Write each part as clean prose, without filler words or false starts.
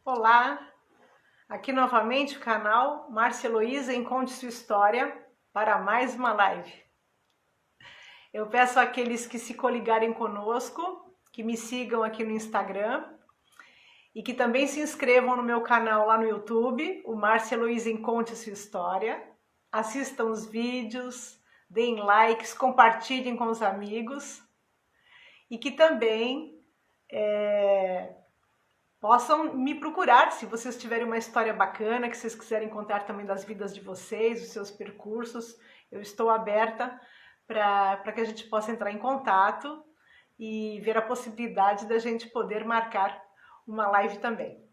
Olá, aqui novamente o canal Márcia Heloísa Conte Sua História para mais uma live. Eu peço àqueles que se coligarem conosco, que me sigam aqui no Instagram e que também se inscrevam no meu canal lá no YouTube, o Márcia Heloísa Conte Sua História. Assistam os vídeos, deem likes, compartilhem com os amigos e que também possam me procurar se vocês tiverem uma história bacana, que vocês quiserem contar também das vidas de vocês, os seus percursos. Eu estou aberta para que a gente possa entrar em contato e ver a possibilidade da gente poder marcar uma live também.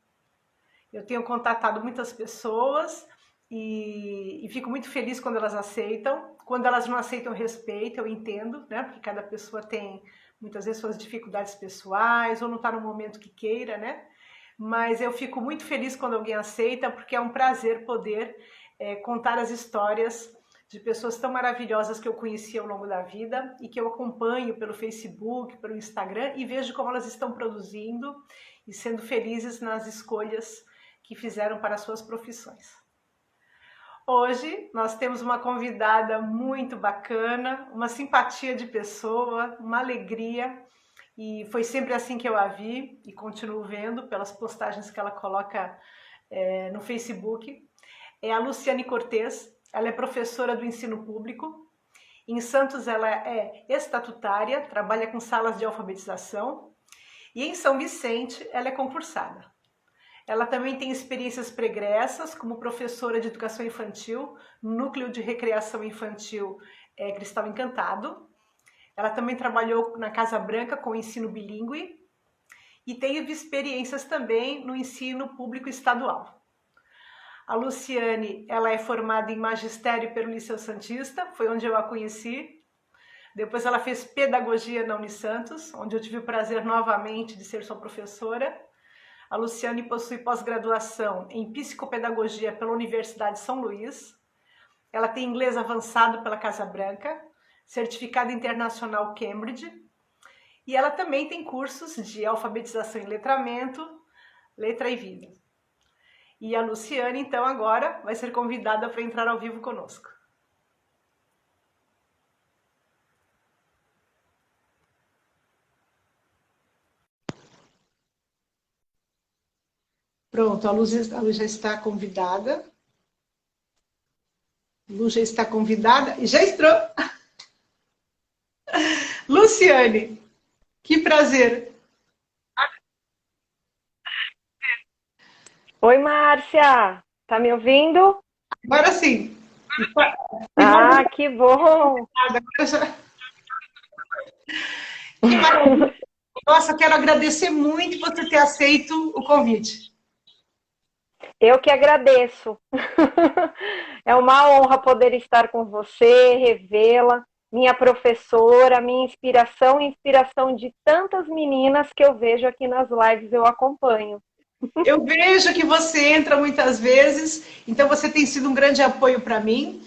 Eu tenho contatado muitas pessoas e fico muito feliz quando elas aceitam. Quando elas não aceitam, respeito, eu entendo, né? Porque cada pessoa tem muitas vezes suas dificuldades pessoais ou não está no momento que queira, né? Mas eu fico muito feliz quando alguém aceita, porque é um prazer poder contar as histórias de pessoas tão maravilhosas que eu conheci ao longo da vida e que eu acompanho pelo Facebook, pelo Instagram e vejo como elas estão produzindo e sendo felizes nas escolhas que fizeram para as suas profissões. Hoje nós temos uma convidada muito bacana, uma simpatia de pessoa, uma alegria, e foi sempre assim que eu a vi e continuo vendo pelas postagens que ela coloca no Facebook. É a Luciane Cortez, ela é professora do ensino público. Em Santos ela é estatutária, trabalha com salas de alfabetização. E em São Vicente ela é concursada. Ela também tem experiências pregressas como professora de educação infantil no Núcleo de Recreação Infantil Cristal Encantado. Ela também trabalhou na Casa Branca com ensino bilíngue e teve experiências também no ensino público estadual. A Luciane, ela é formada em magistério pelo Liceu Santista, foi onde eu a conheci. Depois ela fez pedagogia na Unisantos, onde eu tive o prazer novamente de ser sua professora. A Luciane possui pós-graduação em psicopedagogia pela Universidade de São Luís. Ela tem inglês avançado pela Casa Branca, certificado internacional Cambridge. E ela também tem cursos de alfabetização e letramento, letra e vida. E a Luciane, então, agora vai ser convidada para entrar ao vivo conosco. Pronto, a Lu já está convidada. Lu já está convidada e já entrou. Luciane, que prazer. Oi, Márcia, tá me ouvindo? Agora sim. Ah, que bom! Que maravilha. Nossa, quero agradecer muito você ter aceito o convite. Eu que agradeço. É uma honra poder estar com você, revê-la, minha professora, minha inspiração e inspiração de tantas meninas que eu vejo aqui nas lives, eu acompanho. Eu vejo que você entra muitas vezes, então você tem sido um grande apoio para mim.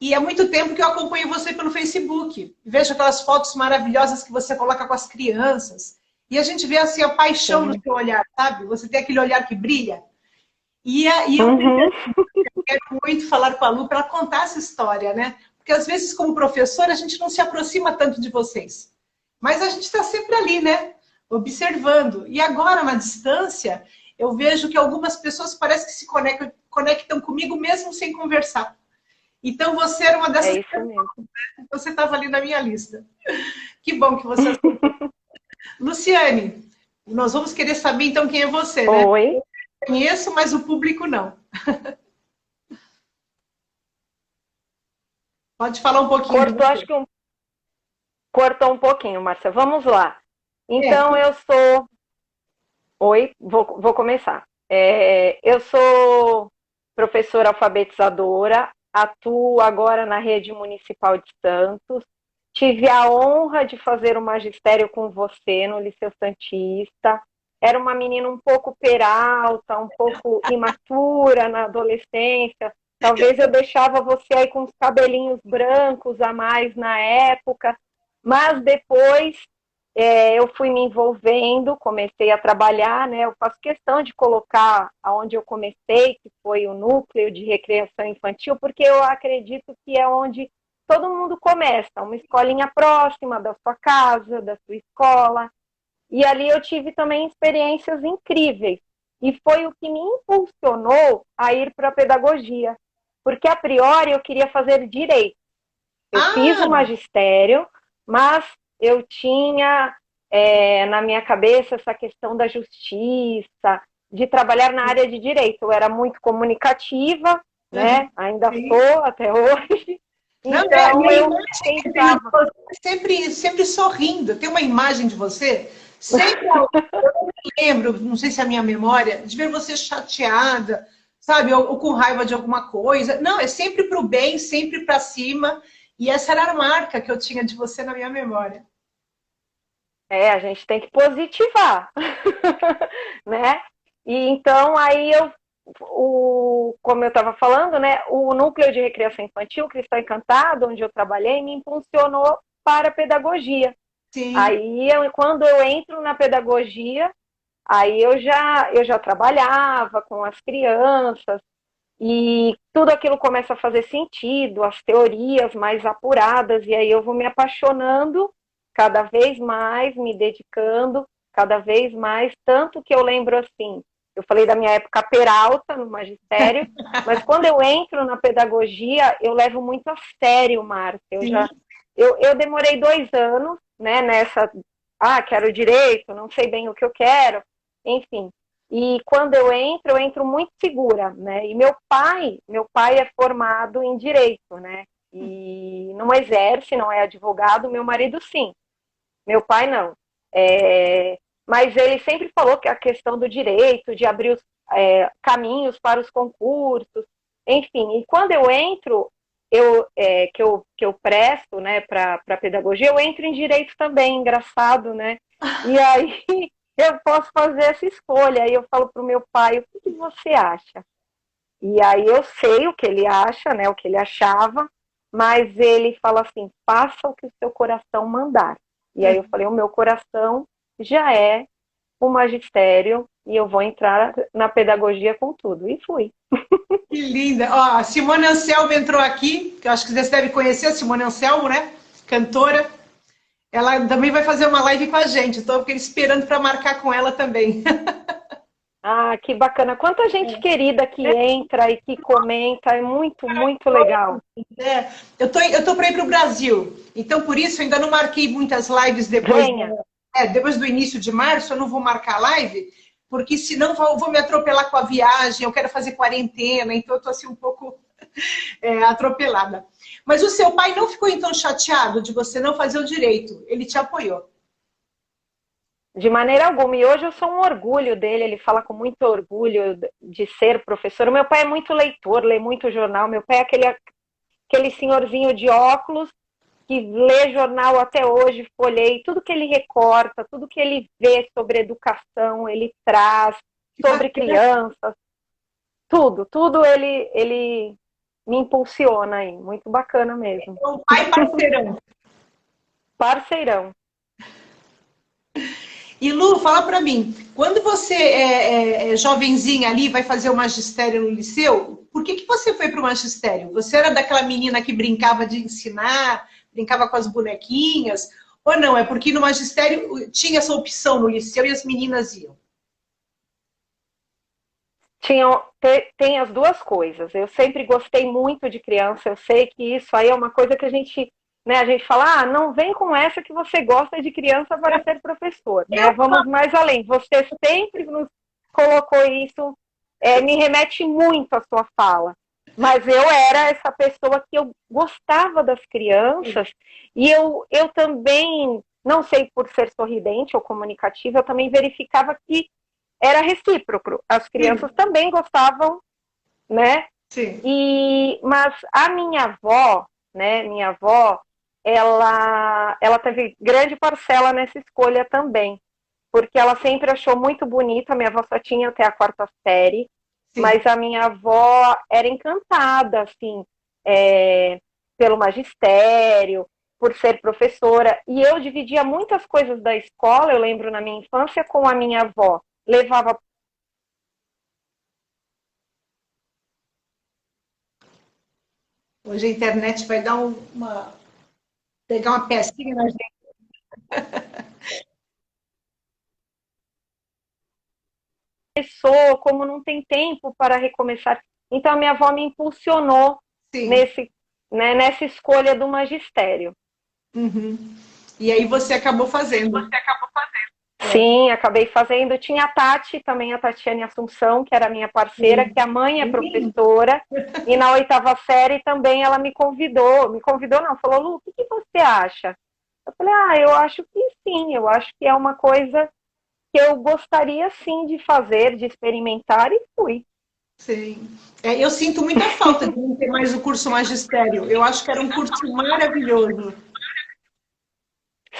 E há muito tempo que eu acompanho você pelo Facebook. Vejo aquelas fotos maravilhosas que você coloca com as crianças. E a gente vê assim a paixão no Sim. seu olhar, sabe? Você tem aquele olhar que brilha. E eu Uhum. quero muito falar com a Lu para ela contar essa história, né? Porque às vezes, como professora, a gente não se aproxima tanto de vocês. Mas a gente está sempre ali, né? Observando. E agora, na distância, eu vejo que algumas pessoas parecem que se conectam comigo mesmo sem conversar. Então, você era uma É dessas isso pessoas, mesmo. você estava ali na minha lista. Que bom que você aceitou. Luciane, nós vamos querer saber então quem é você, né? Oi. Conheço, mas o público não. Pode falar um pouquinho de Cortou, você. acho que cortou um pouquinho, Márcia. Vamos lá. É, Então, eu sou. Oi, vou começar. Eu sou professora alfabetizadora, atuo agora na rede municipal de Santos. Tive a honra de fazer o magistério com você no Liceu Santista. Era uma menina um pouco peralta, um pouco imatura na adolescência. Talvez eu deixava você aí com os cabelinhos brancos a mais na época, mas depois eu fui me envolvendo, comecei a trabalhar, né? Eu faço questão de colocar aonde eu comecei, que foi o núcleo de recreação infantil, porque eu acredito que é onde todo mundo começa, uma escolinha próxima da sua casa, da sua escola. E ali eu tive também experiências incríveis. E foi o que me impulsionou a ir para a pedagogia. Porque, a priori, eu queria fazer direito. Eu fiz o Ah, magistério, mas eu tinha na minha cabeça essa questão da justiça, de trabalhar na área de direito. Eu era muito comunicativa, uhum, né? Ainda sim. sou até hoje. Não, a Então, minha eu imagem que eu tenho de pensava, você é sempre sorrindo. Tem uma imagem de você, sempre lembro, não sei se é a minha memória, de ver você chateada, sabe, ou com raiva de alguma coisa. Não, é sempre para o bem, sempre para cima. E essa era a marca que eu tinha de você na minha memória. a gente tem que positivar, né? E então, aí como eu estava falando, né, o núcleo de recreação infantil, Cristão Encantado, onde eu trabalhei, me impulsionou para a pedagogia. Sim. Aí, quando eu entro na pedagogia, aí eu já trabalhava com as crianças e tudo aquilo começa a fazer sentido, as teorias mais apuradas, e aí eu vou me apaixonando cada vez mais, me dedicando cada vez mais, tanto que eu lembro assim, eu falei da minha época peralta no magistério, mas quando eu entro na pedagogia, eu levo muito a sério, Márcia. Sim. Eu demorei 2 anos, né, nessa, quero direito, não sei bem o que eu quero, enfim. E quando eu entro muito segura, né? E meu pai é formado em direito, né? E não exerce, não é advogado, meu marido sim. Meu pai não. Mas ele sempre falou que a questão do direito, de abrir os caminhos para os concursos, enfim. E quando eu entro, que eu presto, né, para pedagogia, eu entro em direito também, engraçado, né? E aí eu posso fazer essa escolha. Aí eu falo para o meu pai, o que você acha? E aí eu sei o que ele acha, né, o que ele achava, mas ele fala assim, faça o que o seu coração mandar. E aí eu falei, o meu coração já é o magistério e eu vou entrar na pedagogia com tudo. E fui. Que linda. Ó, a Simone Anselmo entrou aqui, que eu acho que você deve conhecer a Simone Anselmo, né? Cantora. Ela também vai fazer uma live com a gente. Estou esperando para marcar com ela também. Ah, que bacana. Quanta gente querida que entra e que comenta, é muito, muito legal. É, eu tô para ir para o Brasil, então por isso ainda não marquei muitas lives Venha. depois do início de março, eu não vou marcar live, porque senão vou me atropelar com a viagem, eu quero fazer quarentena, então eu tô assim um pouco atropelada. Mas o seu pai não ficou então chateado de você não fazer o direito, ele te apoiou. De maneira alguma. E hoje eu sou um orgulho dele, ele fala com muito orgulho de ser professor. O meu pai é muito leitor, lê muito jornal. Meu pai é aquele senhorzinho de óculos que lê jornal até hoje, folhei, tudo que ele recorta, tudo que ele vê sobre educação, ele traz, Que sobre bacana. crianças, tudo ele me impulsiona aí. Muito bacana mesmo. Então, pai parceirão. Parceirão. E Lu, fala para mim, quando você é jovenzinha ali, vai fazer o magistério no liceu, por que você foi para o magistério? Você era daquela menina que brincava de ensinar, brincava com as bonequinhas? Ou não? É porque no magistério tinha essa opção no liceu e as meninas iam. Tem as duas coisas. Eu sempre gostei muito de criança. Eu sei que isso aí é uma coisa que a gente fala, não vem com essa que você gosta de criança para ser professor, né? Vamos mais além. Você sempre nos colocou isso, me remete muito à sua fala. Mas eu era essa pessoa que eu gostava das crianças e eu também, não sei por ser sorridente ou comunicativa, eu também verificava que era recíproco. As Sim, crianças também gostavam, né? sim. Mas a minha avó, né? Minha avó, ela teve grande parcela nessa escolha também, porque ela sempre achou muito bonita. Minha avó só tinha até a quarta série, Sim. mas a minha avó era encantada, assim, é, pelo magistério, por ser professora, e eu dividia muitas coisas da escola, eu lembro na minha infância, com a minha avó. Levava. Hoje a internet vai dar pegar uma pecinha na gente. Começou, como não tem tempo para recomeçar. Então, a minha avó me impulsionou Sim. nessa escolha do magistério. Uhum. E aí você acabou fazendo. É. Sim, acabei fazendo. Tinha a Tati, também a Tatiane Assunção, que era minha parceira, que a mãe é Sim. professora, e na 8ª série também ela me convidou não, falou, Lu, o que você acha? Eu falei, eu acho que sim, eu acho que é uma coisa que eu gostaria sim de fazer, de experimentar, e fui. Sim. É, eu sinto muita falta de não ter mais o curso magistério. Eu acho que era um curso maravilhoso.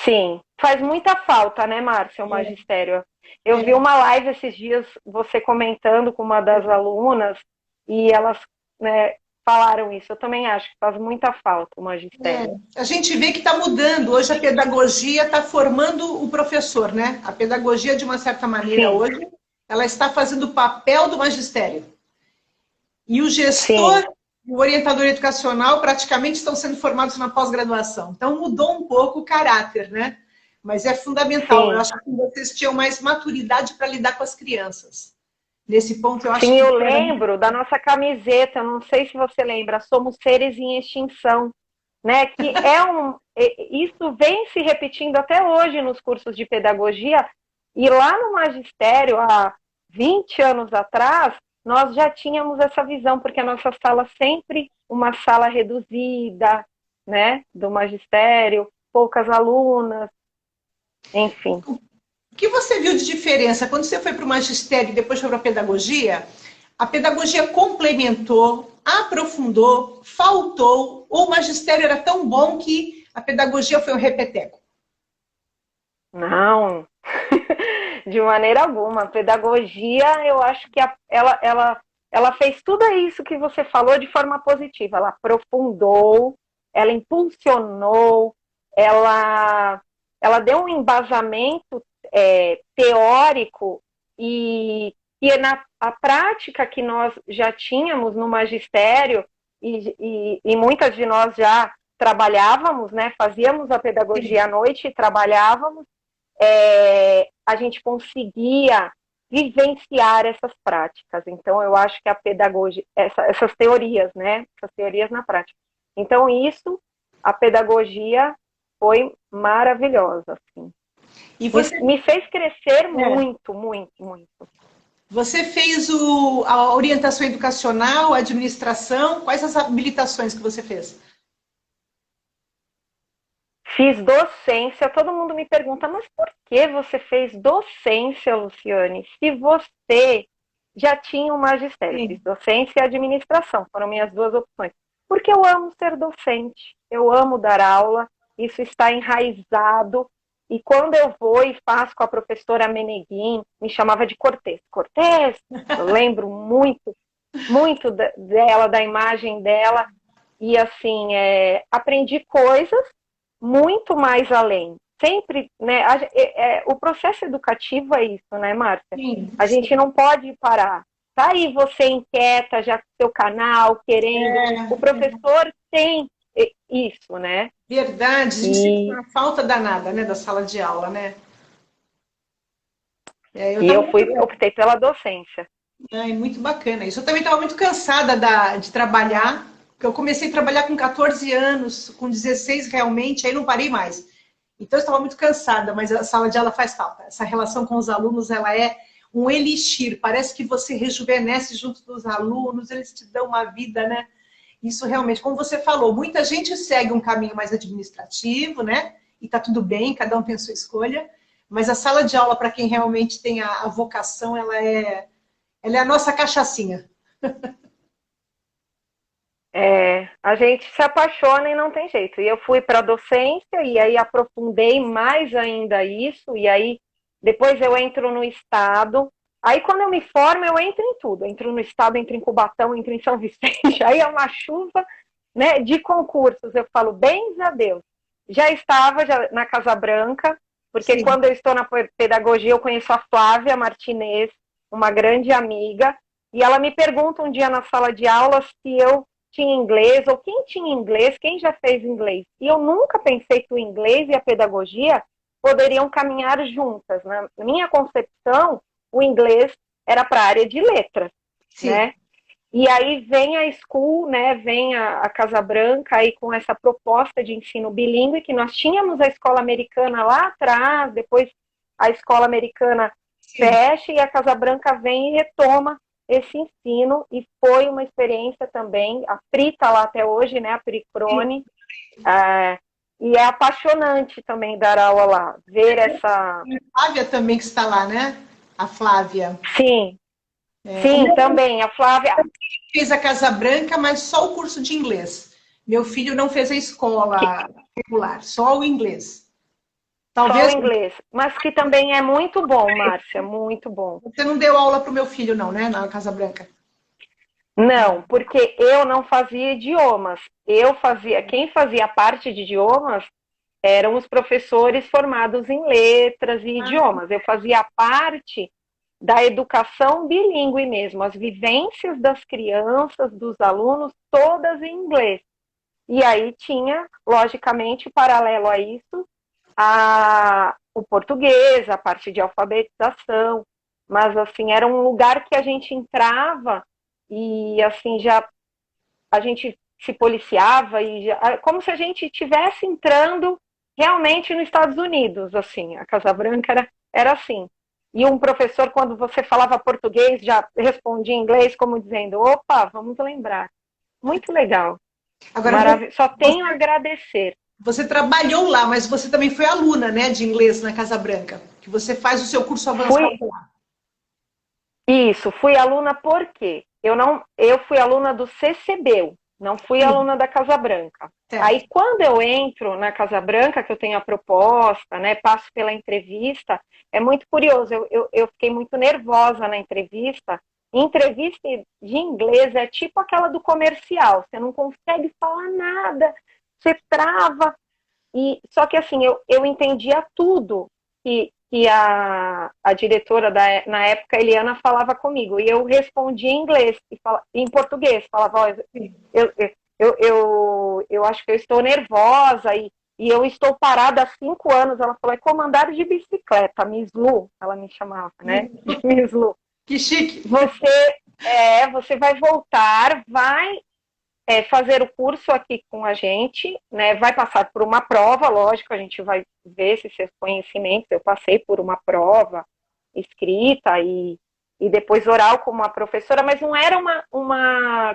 Sim, faz muita falta, né, Márcia, o magistério. Eu vi uma live esses dias, você comentando com uma das alunas, e elas, né, falaram isso. Eu também acho que faz muita falta o magistério. A gente vê que está mudando. Hoje a pedagogia está formando o professor, né? A pedagogia, de uma certa maneira, Sim, hoje, ela está fazendo o papel do magistério. E o sim, gestor e o orientador educacional praticamente estão sendo formados na pós-graduação. Então mudou um pouco o caráter, né? Mas é fundamental. Eu sim. acho que vocês tinham mais maturidade para lidar com as crianças. Nesse ponto, eu acho Sim, que eu era. lembro da nossa camiseta, não sei se você lembra, somos seres em extinção, né? Que isso vem se repetindo até hoje nos cursos de pedagogia, e lá no magistério, há 20 anos atrás, nós já tínhamos essa visão, porque a nossa sala sempre uma sala reduzida, né? Do magistério, poucas alunas, enfim. O que você viu de diferença quando você foi para o magistério e depois foi para a pedagogia? A pedagogia complementou, aprofundou, faltou, ou o magistério era tão bom que a pedagogia foi um repeteco? Não, de maneira alguma. A pedagogia, eu acho que ela fez tudo isso que você falou de forma positiva. Ela aprofundou, ela impulsionou, ela, ela deu um embasamento teórico e na a prática que nós já tínhamos no magistério, e muitas de nós já trabalhávamos, né, fazíamos a pedagogia à noite e trabalhávamos, a gente conseguia vivenciar essas práticas. Então, eu acho que a pedagogia, essas teorias, né? Essas teorias na prática. Então, a pedagogia foi maravilhosa, assim. E você, Me fez crescer é, muito, muito, muito. você fez a orientação educacional, a administração, quais as habilitações que você fez? Fiz docência, todo mundo me pergunta, mas por que você fez docência, Luciane? Se você já tinha um magistério, fiz Sim. docência e administração, foram minhas duas opções. Porque eu amo ser docente, eu amo dar aula, isso está enraizado. E quando eu vou e faço com a professora Meneguin, me chamava de Cortês. Cortês, eu lembro muito, muito dela, da imagem dela. E assim, aprendi coisas muito mais além. Sempre, né? O processo educativo é isso, né, Márcia? Sim, A sim. gente não pode parar. Tá aí você inquieta, já com seu canal, querendo. O professor tem isso, né? Verdade, a gente sente E, uma falta danada, né, da sala de aula, né? Eu e estava eu muito, optei pela docência. muito bacana isso. Eu também estava muito cansada de trabalhar, porque eu comecei a trabalhar com 14 anos, com 16 realmente, aí não parei mais. Então eu estava muito cansada, mas a sala de aula faz falta. Essa relação com os alunos, ela é um elixir. Parece que você rejuvenesce junto dos alunos, eles te dão uma vida, né? Isso realmente, como você falou, muita gente segue um caminho mais administrativo, né? E tá tudo bem, cada um tem a sua escolha. Mas a sala de aula, para quem realmente tem a vocação, ela é a nossa cachaçinha. A gente se apaixona e não tem jeito. E eu fui para a docência e aí aprofundei mais ainda isso, e aí depois eu entro no Estado. Aí quando eu me formo, eu entro em tudo. Entro no Estado, entro em Cubatão, entro em São Vicente. Aí é uma chuva, né, de concursos. Eu falo, bens a Deus. já estava na Casa Branca, porque Sim. quando eu estou na pedagogia, eu conheço a Flávia Martinez, uma grande amiga, e ela me pergunta um dia na sala de aula se eu tinha inglês, ou quem tinha inglês, quem já fez inglês. E eu nunca pensei que o inglês e a pedagogia poderiam caminhar juntas. Na minha concepção, o inglês era para a área de letras, Sim. né? E aí vem a School, né, vem a Casa Branca aí com essa proposta de ensino bilíngue, que nós tínhamos a escola americana lá atrás, depois a escola americana Sim. fecha e a Casa Branca vem e retoma esse ensino, e foi uma experiência também, a Pri está lá até hoje, né, a Pri Sim. Crone, e é apaixonante também dar aula lá, ver essa... A Flávia também que está lá, né? A Flávia. Sim, O sim, meu também, a Flávia... fez a Casa Branca, mas só o curso de inglês. Meu filho não fez a escola regular, só o inglês. Só o Talvez inglês, mas que também é muito bom, Márcia, muito bom. você não deu aula para o meu filho, não, né? Na Casa Branca. Não, porque eu não fazia idiomas. Quem fazia parte de idiomas eram os professores formados em letras e idiomas. Eu fazia parte da educação bilíngue mesmo, as vivências das crianças, dos alunos, todas em inglês. E aí tinha, logicamente, paralelo a isso, o português, a parte de alfabetização, mas assim, era um lugar que a gente entrava e assim já a gente se policiava e já, como se a gente estivesse entrando realmente nos Estados Unidos, assim, a Casa Branca era assim. E um professor, quando você falava português, já respondia em inglês, como dizendo, opa, vamos lembrar. Muito legal. Agora, Maravilha. Só você, tenho a agradecer. você trabalhou lá, mas você também foi aluna, né, de inglês na Casa Branca, que você faz o seu curso avançado Fui lá. Isso, fui aluna por quê? Eu fui aluna do CCBU, não fui Sim, aluna da Casa Branca. certo. Aí, quando eu entro na Casa Branca, que eu tenho a proposta, né, passo pela entrevista, é muito curioso, eu fiquei muito nervosa na entrevista. Entrevista de inglês é tipo aquela do comercial, você não consegue falar nada, você trava, só que assim, eu entendia tudo que a diretora na época, Eliana, falava comigo. E eu respondia em inglês, em português. Falava, olha, eu acho que eu estou nervosa e eu estou parada há 5 anos. Ela falou, é comandar de bicicleta, Miss Lu, ela me chamava, né? De Miss Lu. Que chique. Você vai voltar, vai fazer o curso aqui com a gente, né? Vai passar por uma prova, lógico, a gente vai ver se seus conhecimentos. Eu passei por uma prova escrita e depois oral como uma professora, mas não era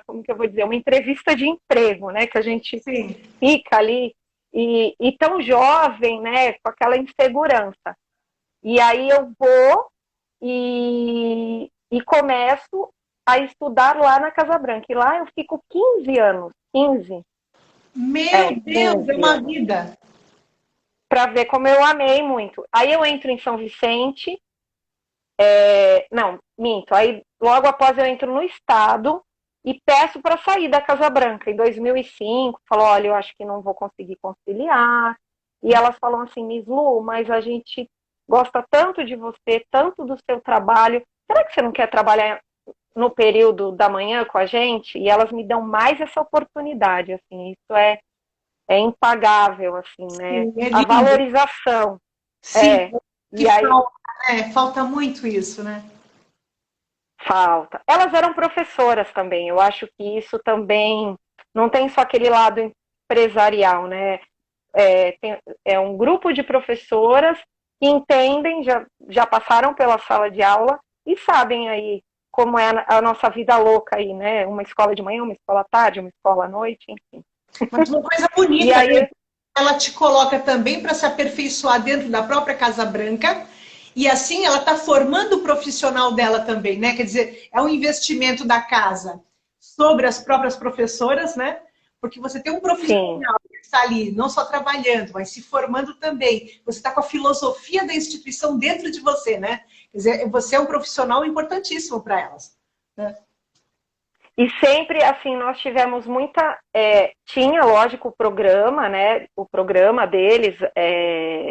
como que eu vou dizer, uma entrevista de emprego, né? Que a gente Sim. fica ali e tão jovem, né? Com aquela insegurança. E aí eu vou e começo a estudar lá na Casa Branca. E lá eu fico 15 anos, 15, Meu Deus, é 15 uma anos, vida. para ver como eu amei muito. Aí eu entro em São Vicente, não, minto, aí logo após eu entro no Estado e peço para sair da Casa Branca. Em 2005, falou, olha, eu acho que não vou conseguir conciliar. E elas falam assim, Miss Lu, mas a gente gosta tanto de você, tanto do seu trabalho, será que você não quer trabalhar no período da manhã com a gente? E elas me dão mais essa oportunidade, assim, isso é impagável, assim, né? Sim, é A lindo. valorização, Sim, é. que E aí falta, né? Falta muito isso, né? falta. Elas eram professoras também, eu acho que isso também não tem só aquele lado empresarial, né? É um grupo de professoras que entendem, já passaram pela sala de aula e sabem aí como é a nossa vida louca aí, né? Uma escola de manhã, uma escola à tarde, uma escola à noite, enfim. Mas uma coisa E bonita, né? aí, Ela te coloca também para se aperfeiçoar dentro da própria Casa Branca e assim ela está formando o profissional dela também, né? Quer dizer, é um investimento da casa sobre as próprias professoras, né? Porque você tem um sim, profissional que está ali, não só trabalhando, mas se formando também. Você está com a filosofia da instituição dentro de você, né? Quer dizer, você é um profissional importantíssimo para elas. Né? E sempre, assim, nós tivemos muita... tinha, lógico, o programa, né? O programa deles,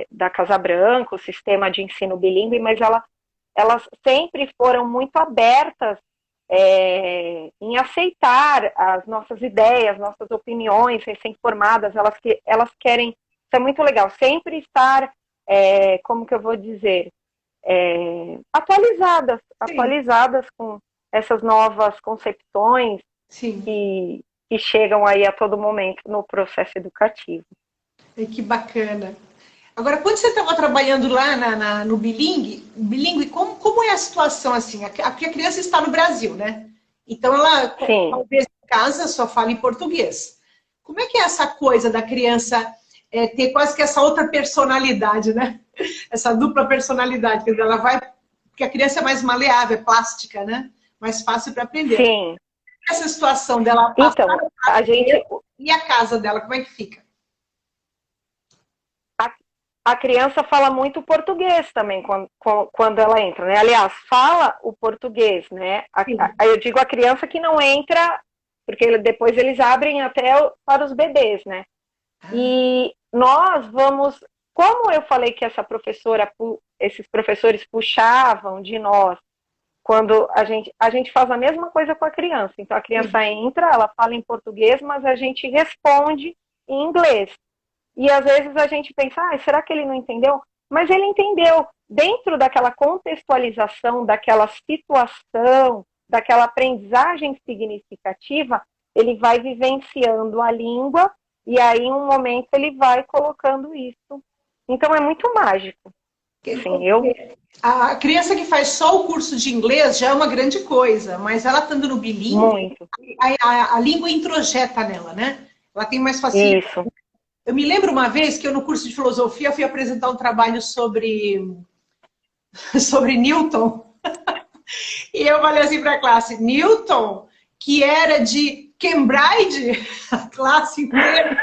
da Casa Branca, o sistema de ensino bilíngue, mas elas sempre foram muito abertas em aceitar as nossas ideias, nossas opiniões, recém-formadas. Elas querem... Isso é muito legal. Sempre estar, como que eu vou dizer... Sim, atualizadas com essas novas concepções sim. que chegam aí a todo momento no processo educativo. Ai, que bacana. Agora, quando você estava trabalhando lá no bilingue, como é a situação assim? Aqui a criança está no Brasil, né? Então ela Sim, talvez em casa só fala em português. Como é que é essa coisa da criança ter quase que essa outra personalidade, né? Essa dupla personalidade, quer dizer, ela vai, porque a criança é mais maleável, é plástica, né? Mais fácil para aprender. sim. Essa situação dela passar Então, para a português gente, e a casa dela, como é que fica? a, a criança fala muito português também quando ela entra, né? Aliás, fala o português, né? Sim. Eu digo a criança que não entra, porque depois eles abrem até para os bebês, né? E nós vamos, como eu falei que esses professores puxavam de nós, quando a gente faz a mesma coisa com a criança. Então a Sim. criança entra, ela fala em português, mas a gente responde em inglês. E às vezes a gente pensa, será que ele não entendeu? Mas ele entendeu. Dentro daquela contextualização, daquela situação, daquela aprendizagem significativa, ele vai vivenciando a língua e aí em um momento ele vai colocando isso. Então é muito mágico. Assim, A criança que faz só o curso de inglês já é uma grande coisa, mas ela estando no bilíngue, muito. a língua introjeta nela, né? Ela tem mais facilidade. Isso. Eu me lembro uma vez que eu, no curso de filosofia, fui apresentar um trabalho sobre Newton. E eu falei assim para a classe: Newton, que era de Cambridge, a classe inteira,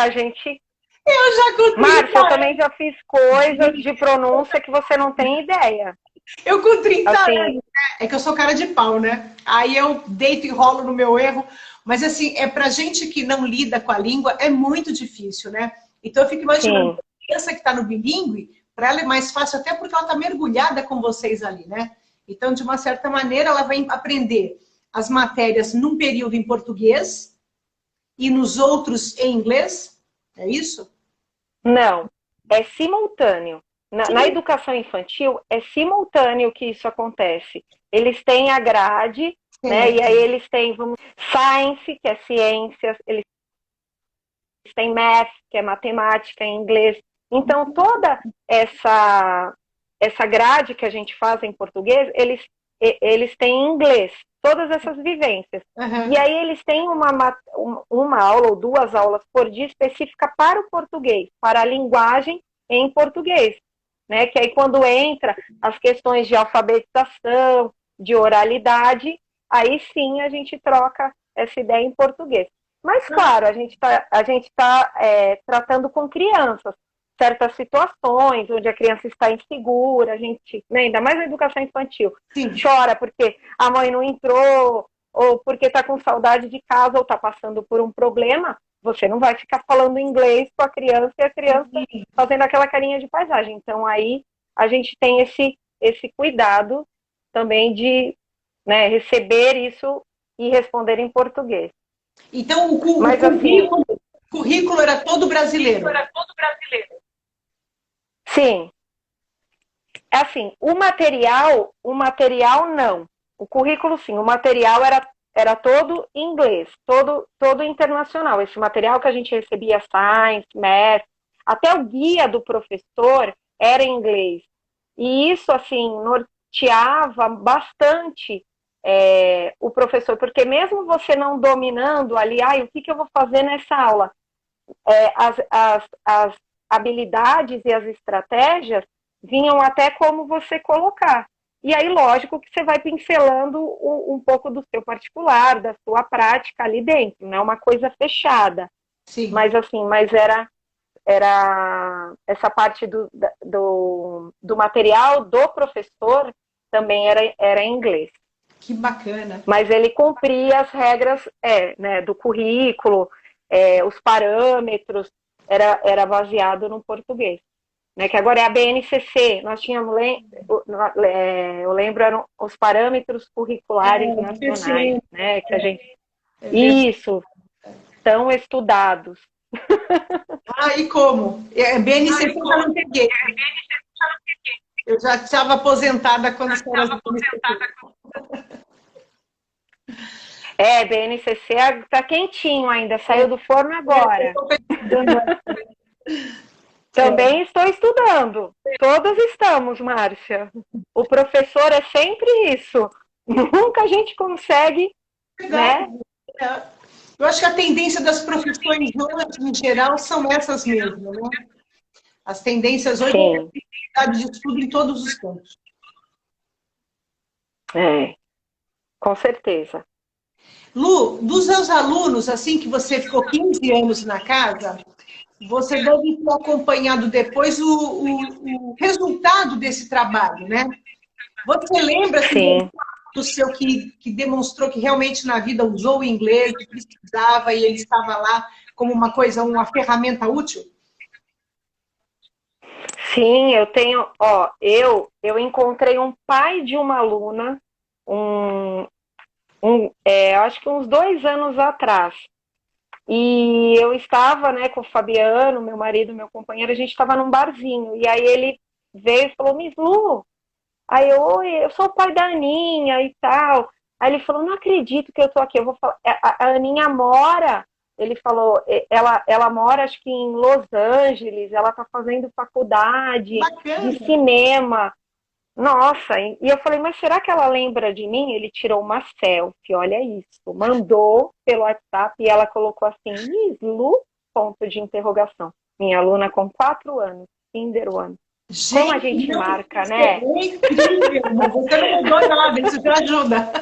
A gente. eu já com Márcia, 30 eu também anos. já fiz coisas de pronúncia que você não tem ideia. Eu com 30 Assim, anos, né? É que eu sou cara de pau, né? Aí eu deito e rolo no meu erro. Mas assim, pra gente que não lida com a língua, é muito difícil, né? Então eu fico imaginando, sim, a criança que está no bilíngue, para ela é mais fácil, até porque ela está mergulhada com vocês ali, né? Então, de uma certa maneira, ela vai aprender as matérias num período em português e nos outros em inglês. É isso? não. É simultâneo. Na Sim. educação infantil, é simultâneo que isso acontece. Eles têm a grade, né? E aí eles têm, science, que é ciências, eles têm math, que é matemática em inglês. Então, toda essa grade que a gente faz em português, eles têm em inglês, todas essas vivências. E Uhum. aí eles têm uma aula ou duas aulas por dia específica para o português, para a linguagem em português. Né? Que aí quando entra as questões de alfabetização, de oralidade, aí sim a gente troca essa ideia em português. Mas, claro, a gente tá tratando com crianças certas situações onde a criança está insegura, a gente, né, ainda mais na educação infantil, Sim. chora porque a mãe não entrou, ou porque está com saudade de casa, ou está passando por um problema, você não vai ficar falando inglês com a criança e a criança fazendo aquela carinha de paisagem. Então, aí a gente tem esse cuidado também de, né, receber isso e responder em português. Então, o Mas, assim, currículo era todo brasileiro. sim, é assim, o material não. O currículo sim, o material era todo em inglês, todo internacional. Esse material que a gente recebia, Science, Math, até o guia do professor era em inglês. E isso, assim, norteava bastante o professor, porque mesmo você não dominando ali, o que eu vou fazer nessa aula? As habilidades e as estratégias vinham até como você colocar. E aí, lógico que você vai pincelando um pouco do seu particular, da sua prática ali dentro, não é uma coisa fechada. Sim. Mas assim, era essa parte do material do professor também era em inglês. Que bacana. Mas ele cumpria as regras né, do currículo, os parâmetros, era baseado no português. Né, que agora é a BNCC, nós tínhamos, eu lembro, eram os parâmetros curriculares nacionais, né, que a gente, isso, tão estudados. Ah, e como? BNCC eu já não peguei. Eu já estava aposentada quando você era BNCC. BNCC está quentinho ainda, saiu do forno agora. Também estou estudando. Todos estamos, Márcia. O professor é sempre isso. Nunca a gente consegue, né? Eu acho que a tendência das profissões hoje, em geral, são essas mesmo, né? As tendências hoje é a necessidade de estudo em todos os campos. Com certeza. Lu, dos seus alunos, assim que você ficou 15 anos na casa, você deve ter acompanhado depois o resultado desse trabalho, né? Você lembra assim, do seu que demonstrou que realmente na vida usou o inglês, que precisava e ele estava lá como uma ferramenta útil? Sim, eu tenho, eu encontrei um pai de uma aluna, acho que uns 2 anos atrás. E eu estava, né, com o Fabiano, meu marido, meu companheiro, a gente estava num barzinho. E aí ele veio e falou, Miss Lu, aí oi, eu sou o pai da Aninha e tal. Aí ele falou, não acredito que eu tô aqui, eu vou falar. A Aninha mora, ele falou, ela mora acho que em Los Angeles, ela tá fazendo faculdade de cinema. Nossa, e eu falei, mas será que ela lembra de mim? Ele tirou uma selfie, olha isso, mandou pelo WhatsApp e ela colocou assim, Miss Lu, ponto de interrogação. Minha aluna com 4 anos, Kinderone. Como a gente marca, né? É incrível, mas você não mudou nada, isso já ajuda.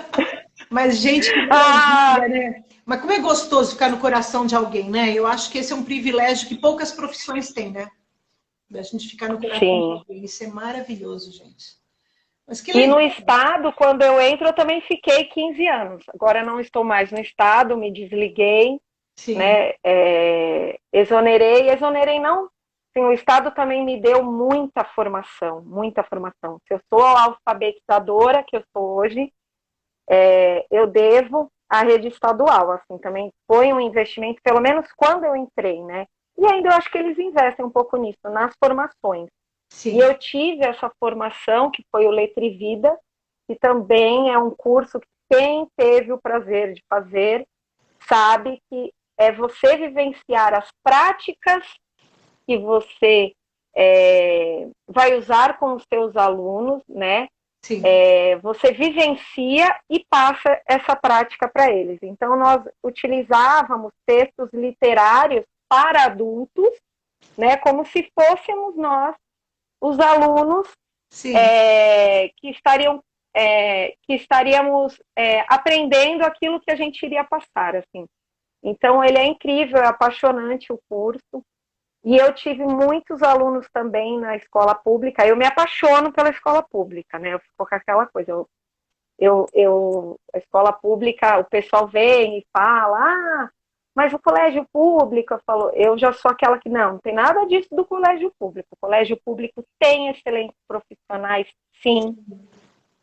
Mas, gente, que maravilha, né? Mas como é gostoso ficar no coração de alguém, né? Eu acho que esse é um privilégio que poucas profissões têm, né? A gente ficar no coração de alguém. Isso é maravilhoso, gente. Mas que legal. E no estado, quando eu entro, eu também fiquei 15 anos. Agora não estou mais no estado, me desliguei, né? Exonerei não. Sim, o estado também me deu muita formação, muita formação. Se eu sou a alfabetizadora que eu sou hoje, eu devo à rede estadual, assim, também foi um investimento, pelo menos quando eu entrei, né? E ainda eu acho que eles investem um pouco nisso, nas formações. Sim. E eu tive essa formação, que foi o Letra e Vida, que também é um curso que quem teve o prazer de fazer sabe que é você vivenciar as práticas que você vai usar com os seus alunos, né? Sim. Você vivencia e passa essa prática para eles. Então, nós utilizávamos textos literários para adultos, né? Como se fôssemos nós os alunos que estaríamos aprendendo aquilo que a gente iria passar, assim. Então, ele é incrível, é apaixonante o curso. E eu tive muitos alunos também na escola pública. Eu me apaixono pela escola pública, né? Eu fico com aquela coisa. A escola pública, o pessoal vem e fala, mas o colégio público, eu já sou aquela que não tem nada disso do colégio público. O colégio público tem excelentes profissionais, sim.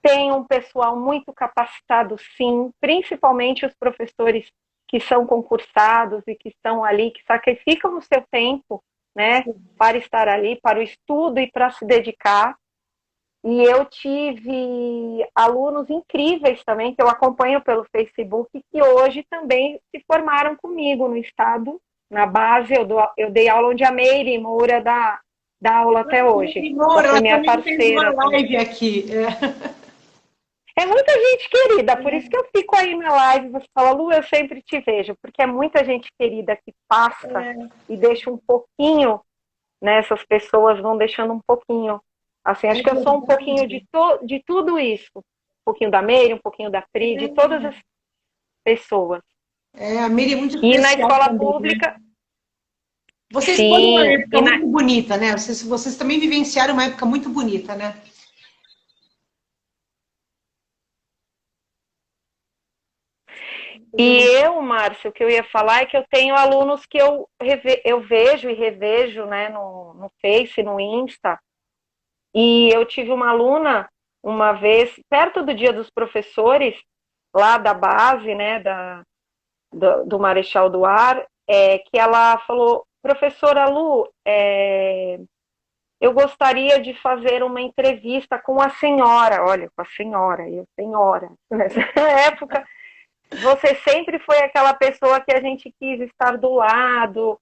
Tem um pessoal muito capacitado, sim. Principalmente os professores que são concursados e que estão ali, que sacrificam o seu tempo, né, para estar ali, para o estudo e para se dedicar. E eu tive alunos incríveis também, que eu acompanho pelo Facebook, que hoje também se formaram comigo no estado, na base. Eu dei aula onde a Meire Moura dá aula até hoje. Moura, ela minha parceira. Fez uma live aqui. É muita gente querida, por isso que eu fico aí na live, você fala, Lu, eu sempre te vejo, porque é muita gente querida que passa e deixa um pouquinho, né, essas pessoas vão deixando um pouquinho, assim, acho que eu sou um pouquinho de tudo isso, um pouquinho da Meire, um pouquinho da Pri, de todas as pessoas. A Meire é muito especial. E na escola também, pública... Né? Vocês foram uma época muito bonita, né? Vocês também vivenciaram uma época muito bonita, né? E eu, Márcio, o que eu ia falar é que eu tenho alunos que eu vejo e revejo, né, no Face, no Insta, e eu tive uma aluna, uma vez, perto do Dia dos Professores, lá da base, né, do Marechal do Ar, que ela falou, professora Lu, eu gostaria de fazer uma entrevista com a senhora, olha, com a senhora, eu senhora, nessa época, você sempre foi aquela pessoa que a gente quis estar do lado,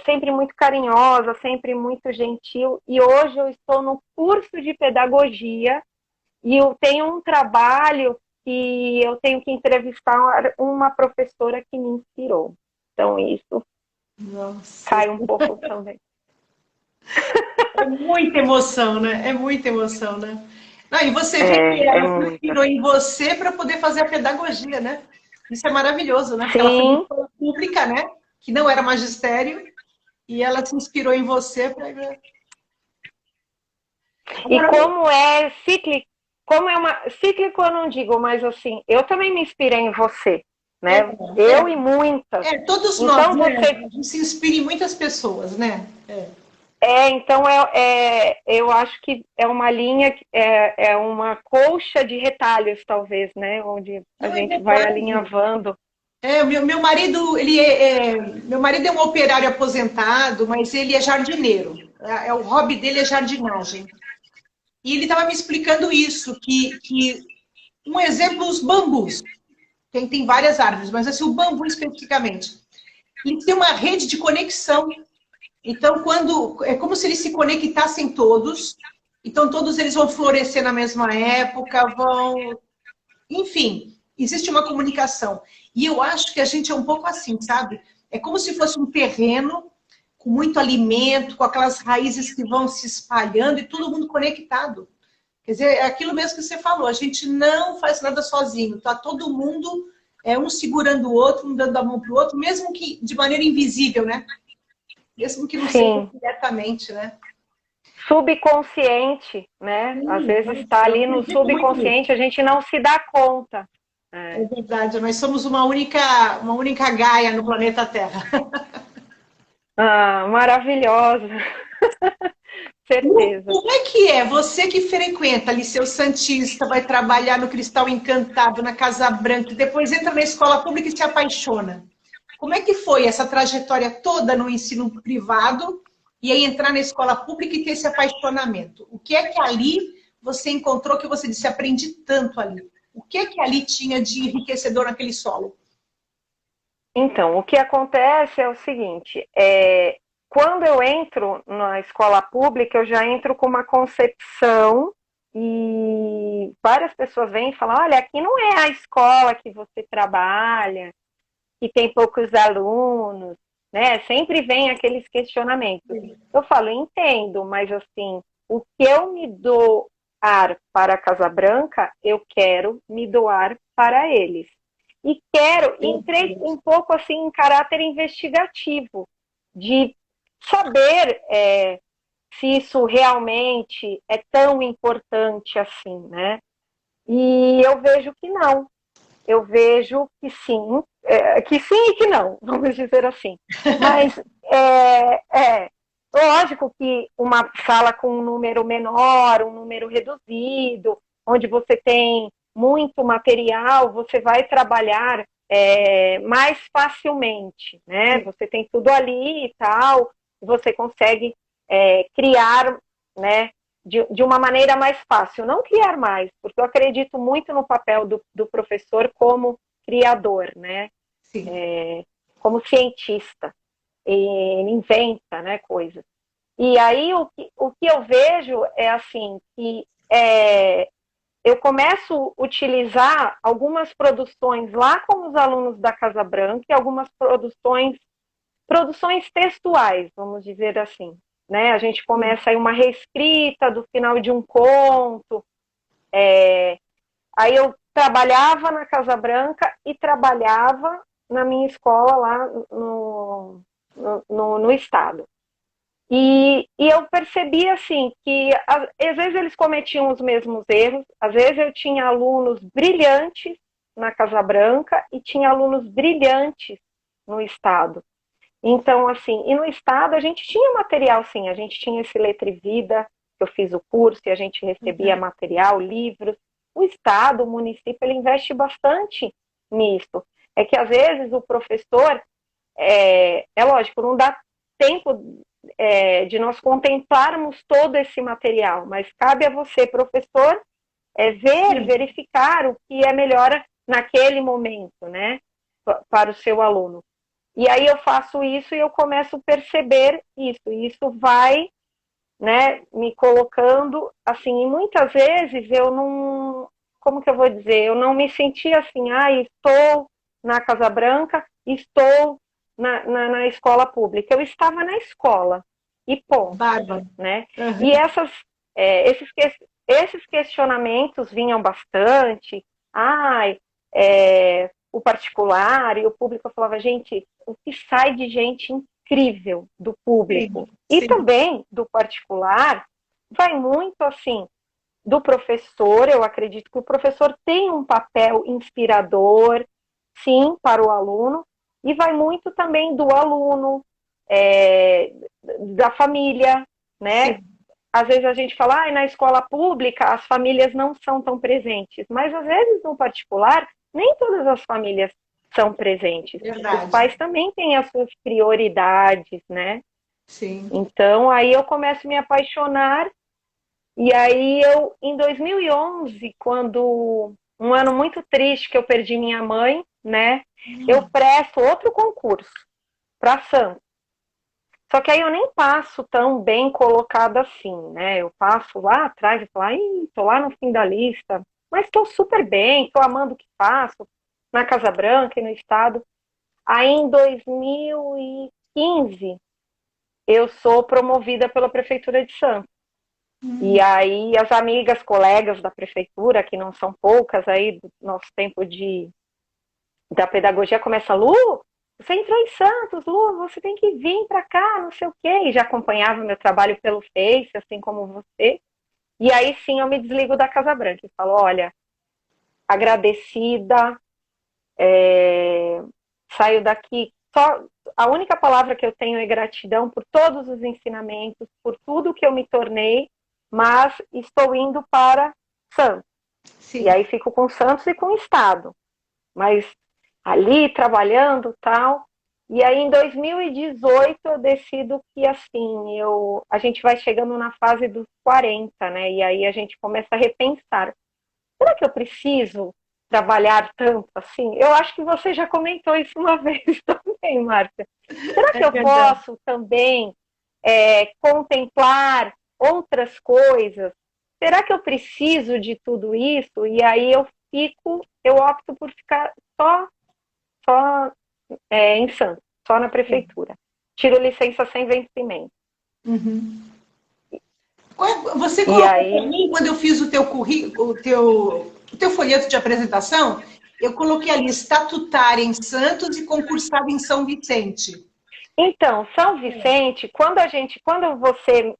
sempre muito carinhosa, sempre muito gentil, e hoje eu estou no curso de pedagogia e eu tenho um trabalho que eu tenho que entrevistar uma professora que me inspirou. Então isso Nossa, cai um pouco também. é muita emoção, né? É muita emoção, né? Não, e você vê que ela se Muita. inspirou em você para poder fazer a pedagogia, né? Isso é maravilhoso, né? Porque ela foi de Sim, escola pública, né? Que não era magistério, e ela se inspirou em você para. e Agora, como é uma cíclico eu não digo, mas assim, eu também me inspirei em você, é, né? Eu e muitas. todos nós, Então né? você A gente se inspira em muitas pessoas, né? então eu acho que é uma linha, é uma colcha de retalhos, talvez, né? Onde a Não é gente vai verdade. alinhavando. Meu marido, meu marido é um operário aposentado, mas ele é jardineiro. O hobby dele é jardinagem. E ele estava me explicando isso, que um exemplo, os bambus. Tem várias árvores, mas assim, o bambu especificamente. Ele tem uma rede de conexão. Então, é como se eles se conectassem todos. Então, todos eles vão florescer na mesma época, enfim, existe uma comunicação. E eu acho que a gente é um pouco assim, sabe? É como se fosse um terreno com muito alimento, com aquelas raízes que vão se espalhando e todo mundo conectado. Quer dizer, é aquilo mesmo que você falou, a gente não faz nada sozinho, tá todo mundo, um segurando o outro, um dando a mão para o outro, mesmo que de maneira invisível, né? Mesmo que não seja Sim, diretamente, né? subconsciente, né? Às Sim, vezes está eu ali no acredito muito nisso. subconsciente, a gente não se dá conta. É verdade, nós somos uma única Gaia no planeta Terra. Ah, maravilhosa, certeza. Como é que é? Você que frequenta Liceu Santista, vai trabalhar no Cristal Encantado, na Casa Branca, e depois entra na escola pública e se apaixona. Como é que foi essa trajetória toda no ensino privado e aí entrar na escola pública e ter esse apaixonamento? O que é que ali você encontrou que você disse, aprendi tanto ali? O que é que ali tinha de enriquecedor naquele solo? Então, o que acontece é o seguinte: quando eu entro na escola pública, eu já entro com uma concepção e várias pessoas vêm e falam: olha, aqui não é a escola que você trabalha, que tem poucos alunos, né? Sempre vem aqueles questionamentos. Eu falo, entendo, mas assim, o que eu me doar para a Casa Branca, eu quero me doar para eles. E entrei um pouco assim em caráter investigativo, de saber se isso realmente é tão importante assim, né? E eu vejo que não, eu vejo que sim e que não, vamos dizer assim. Mas lógico que uma sala com um número menor, um número reduzido, onde você tem muito material, você vai trabalhar mais facilmente, né? Você tem tudo ali e tal, você consegue criar, né? De uma maneira mais fácil, não criar mais, porque eu acredito muito no papel do professor como criador, né? Sim. Como cientista, ele inventa, né, coisas. E aí o que eu vejo é assim, que eu começo a utilizar algumas produções lá com os alunos da Casa Branca e algumas produções textuais, vamos dizer assim. Né? A gente começa aí uma reescrita do final de um conto. Aí eu trabalhava na Casa Branca e trabalhava na minha escola lá no estado. E eu percebi assim que às vezes eles cometiam os mesmos erros, às vezes eu tinha alunos brilhantes na Casa Branca e tinha alunos brilhantes no estado. Então, assim, e no estado a gente tinha material, sim, a gente tinha esse Letra e Vida, que eu fiz o curso e a gente recebia material, livros. O estado, o município, ele investe bastante nisso. É que, às vezes, o professor, é lógico, não dá tempo de nós contemplarmos todo esse material, mas cabe a você, professor, verificar o que é melhor naquele momento, né, para o seu aluno. E aí eu faço isso e eu começo a perceber isso. E isso vai, né, me colocando, assim, e muitas vezes eu não, como que eu vou dizer, eu não me sentia assim, estou na Casa Branca, estou na escola pública. Eu estava na escola, e ponto, Bárbara. né? E esses questionamentos vinham bastante, o particular e o público. Eu falava, gente, o que sai de gente incrível do público e também do particular vai muito assim do professor. Eu acredito que o professor tem um papel inspirador, sim, para o aluno, e vai muito também do aluno, da família, né? Sim. Às vezes a gente fala, na escola pública as famílias não são tão presentes, mas às vezes no particular nem todas as famílias são presentes. Verdade. Os pais também têm as suas prioridades, né? Sim. Então, aí eu começo a me apaixonar, e aí em 2011, quando, um ano muito triste que eu perdi minha mãe, né? Eu presto outro concurso para Santos. Só que aí eu nem passo tão bem colocada assim, né? Eu passo lá atrás e falo, tô lá no fim da lista, mas estou super bem, estou amando o que faço, na Casa Branca e no estado. Aí em 2015, eu sou promovida pela Prefeitura de Santos. E aí as amigas, colegas da prefeitura, que não são poucas aí do nosso tempo da pedagogia, começam, Lu, você entrou em Santos, Lu, você tem que vir para cá, não sei o quê. E já acompanhava meu trabalho pelo Face, assim como você. E aí sim eu me desligo da Casa Branca e falo, olha, agradecida, saio daqui, só a única palavra que eu tenho é gratidão por todos os ensinamentos, por tudo que eu me tornei, mas estou indo para Santos. Sim. E aí fico com Santos e com o Estado. Mas ali, trabalhando tal. E aí em 2018 eu decido que assim, a gente vai chegando na fase dos 40, né? E aí a gente começa a repensar. Será que eu preciso trabalhar tanto assim? Eu acho que você já comentou isso uma vez também, Márcia. Será que eu posso também contemplar outras coisas? Será que eu preciso de tudo isso? E aí eu opto por ficar só em Santos, só na prefeitura. Tiro licença sem vencimento. Uhum. Você colocou para mim, quando eu fiz o teu currículo, o teu folheto de apresentação, eu coloquei ali estatutária em Santos e concursada em São Vicente. Então, São Vicente, quando você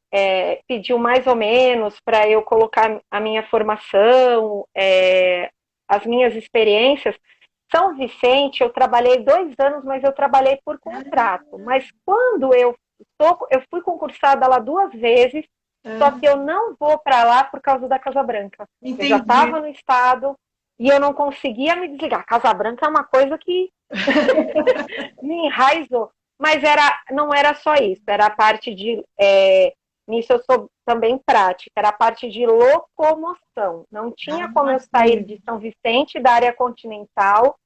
pediu mais ou menos para eu colocar a minha formação, as minhas experiências, São Vicente eu trabalhei 2 anos, mas eu trabalhei por contrato. Mas quando eu fui concursada lá 2 vezes, só que eu não vou para lá por causa da Casa Branca. Entendi. Eu já estava no estado e eu não conseguia me desligar. Casa Branca é uma coisa que me enraizou. Mas não era só isso, era a parte de... nisso eu sou também prática, era a parte de locomoção. Não tinha como eu sair de São Vicente, da área continental,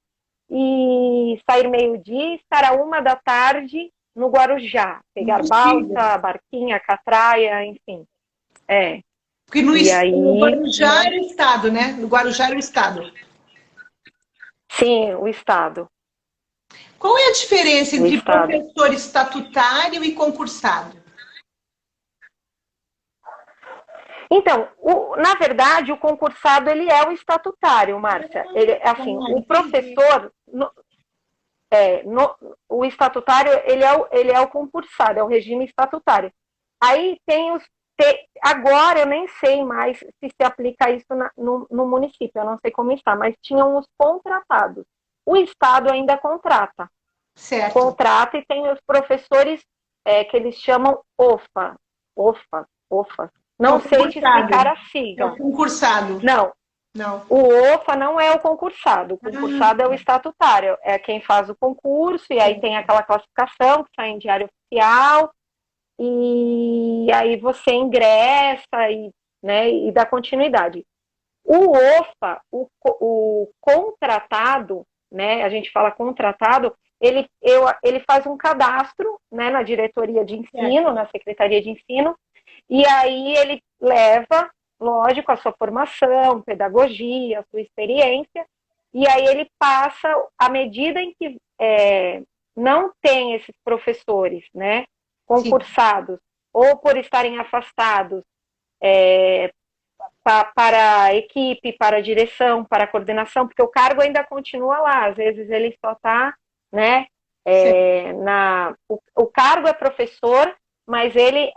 e sair meio-dia e estar à 1 da tarde no Guarujá. Pegar balsa, barquinha, catraia, enfim. Porque no Guarujá era o estado, né? No Guarujá era o estado. Sim, o estado. Qual é a diferença entre professor estatutário e concursado? Então, na verdade, o concursado ele é o estatutário, Márcia. O professor, o estatutário ele é o concursado, é o regime estatutário. Aí tem Agora eu nem sei mais se aplica isso no município, eu não sei como está, mas tinham os contratados. O Estado ainda contrata. Certo. Contrata e tem os professores que eles chamam OFA. Não sei te explicar a É sigla. o concursado. Não. Não. O OFA não é o concursado. O concursado é o estatutário. É quem faz o concurso, e aí tem aquela classificação que sai em diário oficial, e aí você ingressa e dá continuidade. O OFA, o contratado, né, a gente fala contratado, ele faz um cadastro, né, na diretoria de ensino, na secretaria de ensino, e aí ele leva, lógico, a sua formação, pedagogia, a sua experiência, e aí ele passa, à medida em que não tem esses professores, né, concursados, sim, ou por estarem afastados, para a equipe, para a direção, para a coordenação, porque o cargo ainda continua lá, às vezes ele só está, né, o cargo é professor, mas ele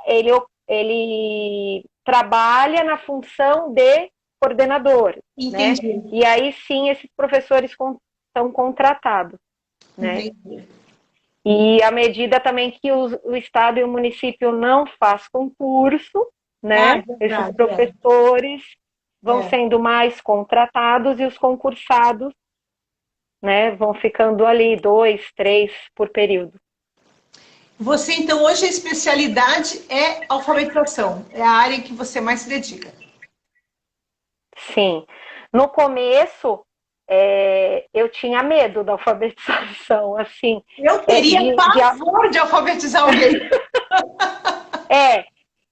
trabalha na função de coordenador, né? E aí sim esses professores são contratados, né? Entendi. E à medida também que o Estado e o município não faz concurso, né? Esses professores vão sendo mais contratados e os concursados, né, vão ficando ali 2, 3 por período. Você, então, hoje a especialidade é alfabetização, é a área em que você mais se dedica. Sim. No começo, eu tinha medo da alfabetização, assim. Eu teria pavor de alfabetizar alguém.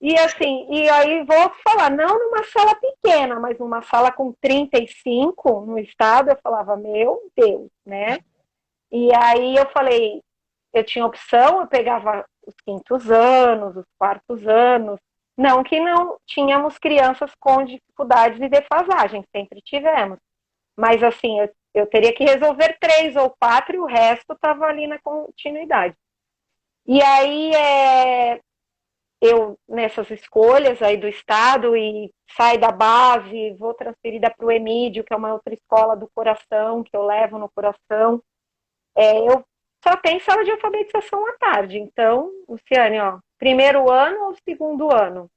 E assim, e aí vou falar, não numa sala pequena, mas numa sala com 35 no estado, eu falava, meu Deus, né? E aí eu falei, eu tinha opção, eu pegava os quintos anos, os quartos anos, não que não tínhamos crianças com dificuldades e defasagem, sempre tivemos. Mas assim, eu teria que resolver 3 ou 4 e o resto estava ali na continuidade. E aí eu, nessas escolhas aí do Estado, e saio da base, vou transferida para o Emídio, que é uma outra escola do coração, que eu levo no coração. Eu só tenho sala de alfabetização à tarde. Então, Luciane, ó, primeiro ano ou segundo ano?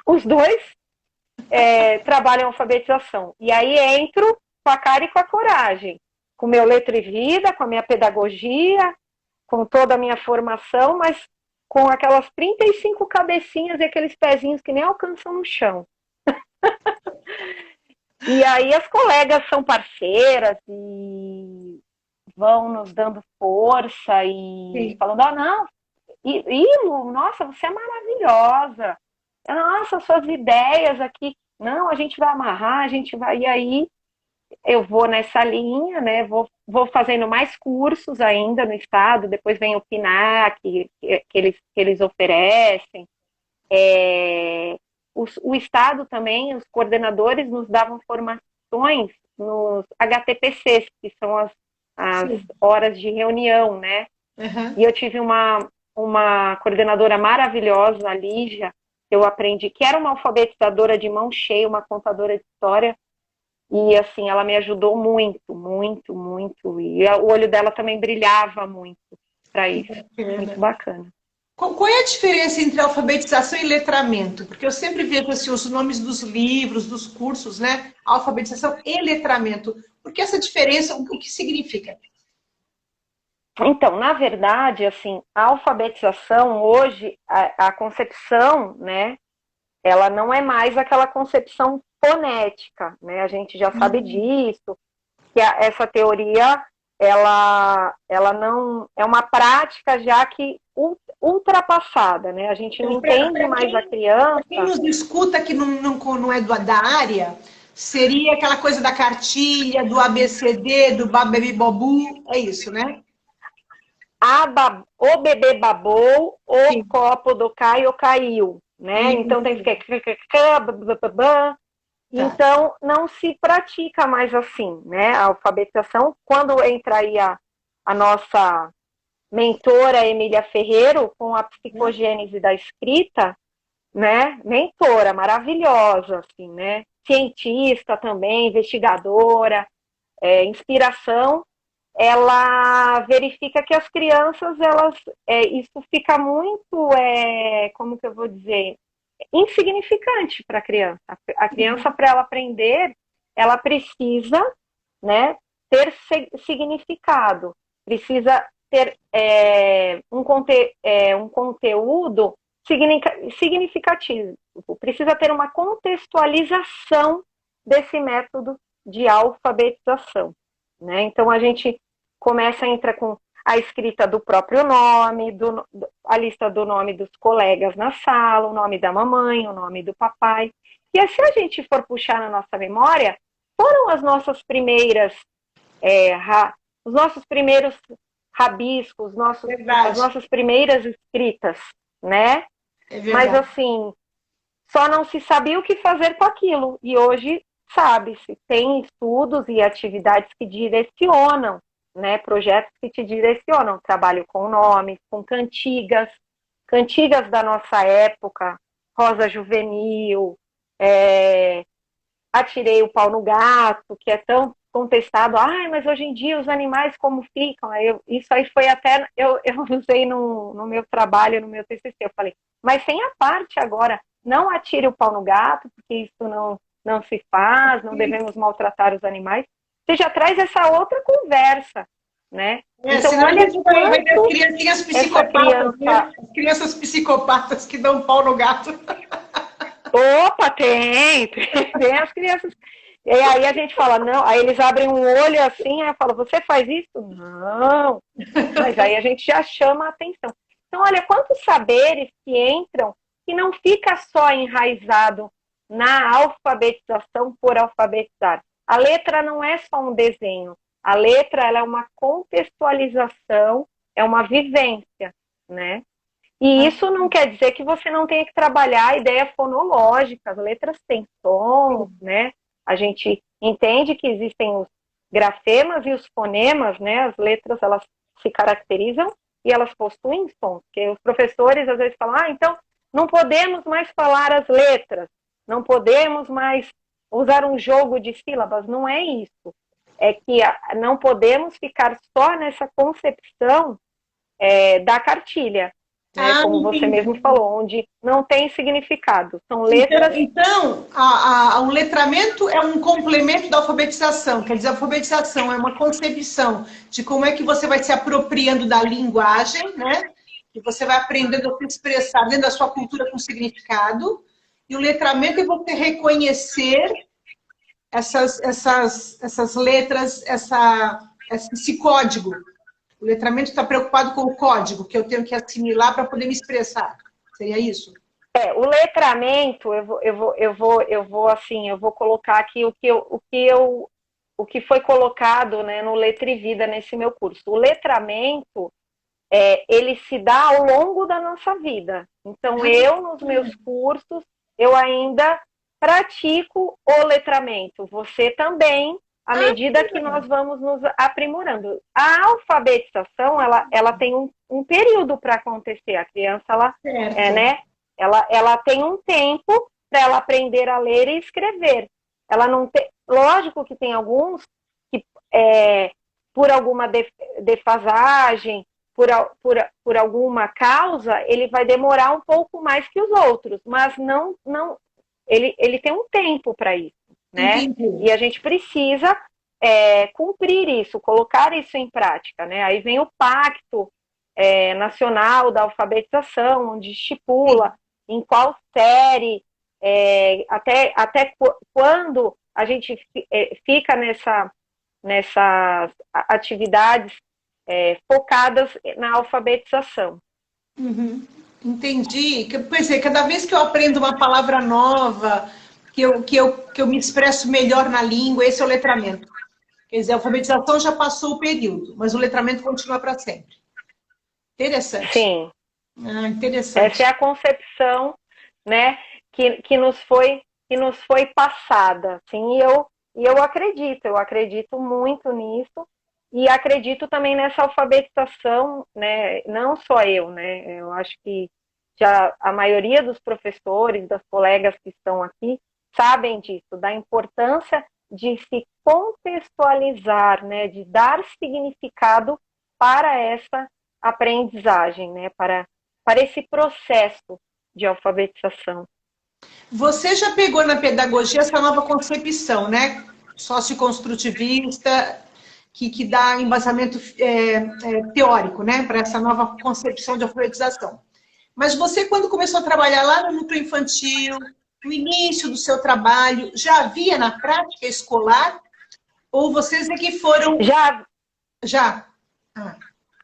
Os dois trabalham alfabetização. E aí entro com a cara e com a coragem, com meu letra e vida, com a minha pedagogia, com toda a minha formação, mas com aquelas 35 cabecinhas e aqueles pezinhos que nem alcançam no chão. E aí as colegas são parceiras e vão nos dando força e sim, falando, não, Lu, nossa, você é maravilhosa. Nossa, suas ideias aqui. Não, a gente vai amarrar, a gente vai... E aí eu vou nessa linha, né? Vou fazendo mais cursos ainda no estado, depois vem o PNAC, que eles oferecem. O estado também, os coordenadores nos davam formações nos HTPCs, que são as horas de reunião, né? Uhum. E eu tive uma coordenadora maravilhosa, a Lígia, que eu aprendi, que era uma alfabetizadora de mão cheia, uma contadora de história. E, assim, ela me ajudou muito, muito, muito. E o olho dela também brilhava muito para isso. Muito bacana. Qual é a diferença entre alfabetização e letramento? Porque eu sempre vejo assim, os nomes dos livros, dos cursos, né? Alfabetização e letramento. Por que essa diferença? O que significa? Então, na verdade, assim, a alfabetização hoje, a concepção, né? Ela não é mais aquela concepção fonética, né? A gente já sabe disso, que essa teoria, ela não é uma prática já que ultrapassada, né? A gente não entende mais a criança. Quem nos escuta que não é da área, seria aquela coisa da cartilha, do ABCD, do babebi bobu, é isso, né? O bebê babou, o copo do Caio caiu, né? Então tem que ficar... Então, não se pratica mais assim, né? A alfabetização, quando entra aí a nossa mentora Emília Ferreiro, com a psicogênese da escrita, né? Mentora, maravilhosa, assim, né? Cientista também, investigadora, inspiração. Ela verifica que as crianças, isso fica muito, como que eu vou dizer, insignificante para a criança. A criança, para ela aprender, ela precisa, né, ter significado, precisa ter um conteúdo significativo, precisa ter uma contextualização desse método de alfabetização. Né? Então, a gente começa a entrar com a escrita do próprio nome, a lista do nome dos colegas na sala, o nome da mamãe, o nome do papai. E se a gente for puxar na nossa memória, foram as nossas primeiras, os nossos primeiros rabiscos, as nossas primeiras escritas, né? Mas assim, só não se sabia o que fazer com aquilo. E hoje sabe-se, tem estudos e atividades que direcionam, né, projetos que te direcionam, trabalho com nomes, com cantigas da nossa época, Rosa Juvenil, Atirei o Pau no Gato, que é tão contestado. Mas hoje em dia os animais como ficam? Isso aí foi até, eu usei no meu trabalho, no meu TCC, eu falei, mas tem a parte agora, não atire o pau no gato, porque isso não se faz, não devemos maltratar os animais. Você já traz essa outra conversa, né? Então, olha vai ter as criancinhas psicopatas, né? As crianças psicopatas que dão pau no gato. Opa, tem as crianças. E aí a gente fala, não, aí eles abrem um olho assim, aí eu falo, você faz isso? Não. Mas aí a gente já chama a atenção. Então, olha, quantos saberes que entram que não fica só enraizado na alfabetização por alfabetizar. A letra não é só um desenho. A letra, ela é uma contextualização, é uma vivência, né? E isso não quer dizer que você não tenha que trabalhar a ideia fonológica. As letras têm som, né? A gente entende que existem os grafemas e os fonemas, né? As letras, elas se caracterizam e elas possuem sons. Porque os professores, às vezes, falam, então, não podemos mais falar as letras, não podemos mais usar um jogo de sílabas. Não é isso. É que não podemos ficar só nessa concepção da cartilha. Né, como você mesmo falou, onde não tem significado, são letras... Então o letramento é um complemento da alfabetização, quer dizer, a alfabetização é uma concepção de como é que você vai se apropriando da linguagem, né? E você vai aprendendo a se expressar dentro da sua cultura com significado, e o letramento é você reconhecer essas letras, esse código. O letramento está preocupado com o código que eu tenho que assimilar para poder me expressar. Seria isso? O letramento, eu vou colocar aqui o que foi colocado, né, no Letra e Vida nesse meu curso. O letramento, ele se dá ao longo da nossa vida. Então, eu, nos meus cursos, eu ainda pratico o letramento. Você também, à medida que nós vamos nos aprimorando. A alfabetização, ela tem um período para acontecer. A criança, ela tem um tempo para ela aprender a ler e escrever. Ela não tem, lógico que tem alguns que, por alguma defasagem, por alguma causa, ele vai demorar um pouco mais que os outros, mas não ele tem um tempo para isso, né? Entendi. E a gente precisa cumprir isso, colocar isso em prática, né? Aí vem o Pacto Nacional da Alfabetização, onde estipula em qual série, até quando a gente fica nessas atividades focadas na alfabetização. Uhum. Entendi. Pois é, cada vez que eu aprendo uma palavra nova, que eu me expresso melhor na língua, esse é o letramento. Quer dizer, a alfabetização já passou o período, mas o letramento continua para sempre. Interessante. Sim. Interessante. Essa é a concepção, né, que nos foi passada. Assim, e eu acredito muito nisso. E acredito também nessa alfabetização, né? Não só eu, né? Eu acho que já a maioria dos professores, das colegas que estão aqui, sabem disso, da importância de se contextualizar, né, de dar significado para essa aprendizagem, né, para esse processo de alfabetização. Você já pegou na pedagogia essa nova concepção, né? Socioconstrutivista, que dá embasamento teórico, né? Para essa nova concepção de alfabetização. Mas você, quando começou a trabalhar lá no núcleo infantil, no início do seu trabalho, já havia na prática escolar? Ou vocês é que foram... Já? Ah.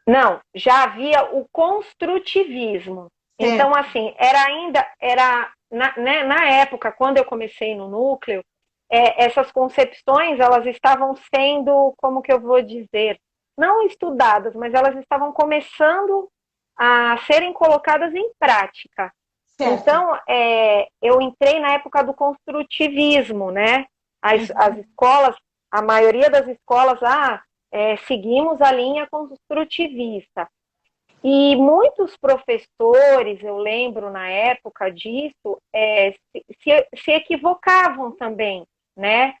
Não, já havia o construtivismo. Então, assim, era na época, quando eu comecei no núcleo, essas concepções, elas estavam sendo, como que eu vou dizer, não estudadas, mas elas estavam começando a serem colocadas em prática. Certo. Então, eu entrei na época do construtivismo, né? As escolas, a maioria das escolas, seguimos a linha construtivista. E muitos professores, eu lembro na época disso, se equivocavam também, né?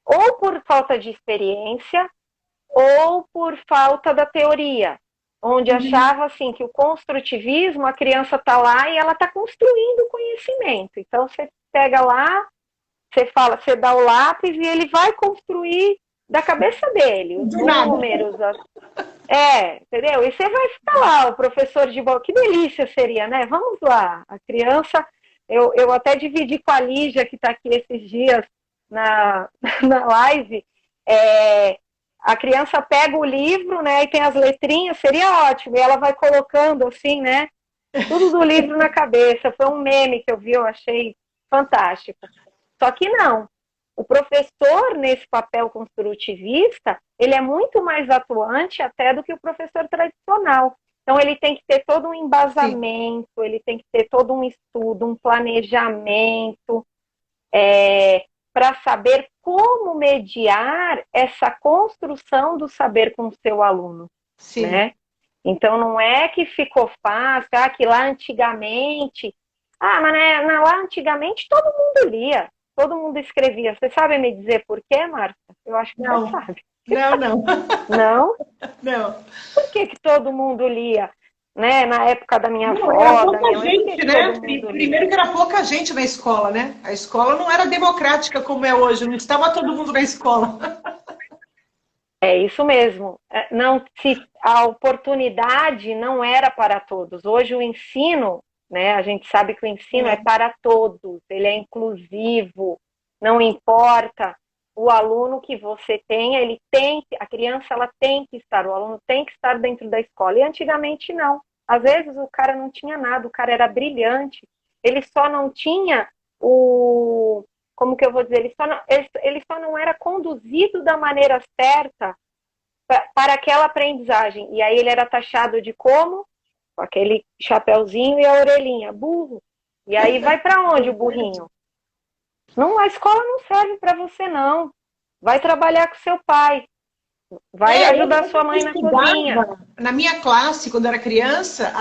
Ou por falta de experiência, ou por falta da teoria, onde achava assim que o construtivismo, a criança está lá e ela está construindo conhecimento. Então você pega lá, você dá o lápis e ele vai construir da cabeça dele, os números, entendeu? E você vai ficar lá, o professor de bola, que delícia seria, né? Vamos lá, a criança, eu até dividi com a Lígia, que está aqui esses dias na live, a criança pega o livro, né, e tem as letrinhas, seria ótimo, e ela vai colocando assim, né, tudo do livro na cabeça. Foi um meme que eu vi, eu achei fantástico. Só que não. O professor, nesse papel construtivista, ele é muito mais atuante até do que o professor tradicional. Então, ele tem que ter todo um embasamento, Sim. Ele tem que ter todo um estudo, um planejamento, para saber como mediar essa construção do saber com o seu aluno. Sim. Né? Então, não é que ficou fácil, que lá antigamente... mas lá antigamente todo mundo lia. Todo mundo escrevia. Você sabe me dizer por quê, Marta? Eu acho que não. Você sabe. Não. Não? Não. Por que todo mundo lia? Né? Na época da minha avó, era da minha mãe. Gente, né? Primeiro que era pouca gente na escola, né? A escola não era democrática como é hoje. Não estava todo mundo na escola. É isso mesmo. Não, a oportunidade não era para todos. Hoje o ensino... Né? A gente sabe que o ensino é para todos, ele é inclusivo, não importa o aluno que você tenha, a criança ela tem que estar, o aluno tem que estar dentro da escola. E antigamente não. Às vezes o cara não tinha nada, o cara era brilhante, ele só não tinha como que eu vou dizer, ele só não era conduzido da maneira certa para aquela aprendizagem. E aí ele era taxado de como? Com aquele chapéuzinho e a orelhinha, burro. E aí vai para onde o burrinho? Não, a escola não serve para você, não. Vai trabalhar com seu pai. Vai ajudar sua mãe na cozinha. Na minha classe, quando era criança,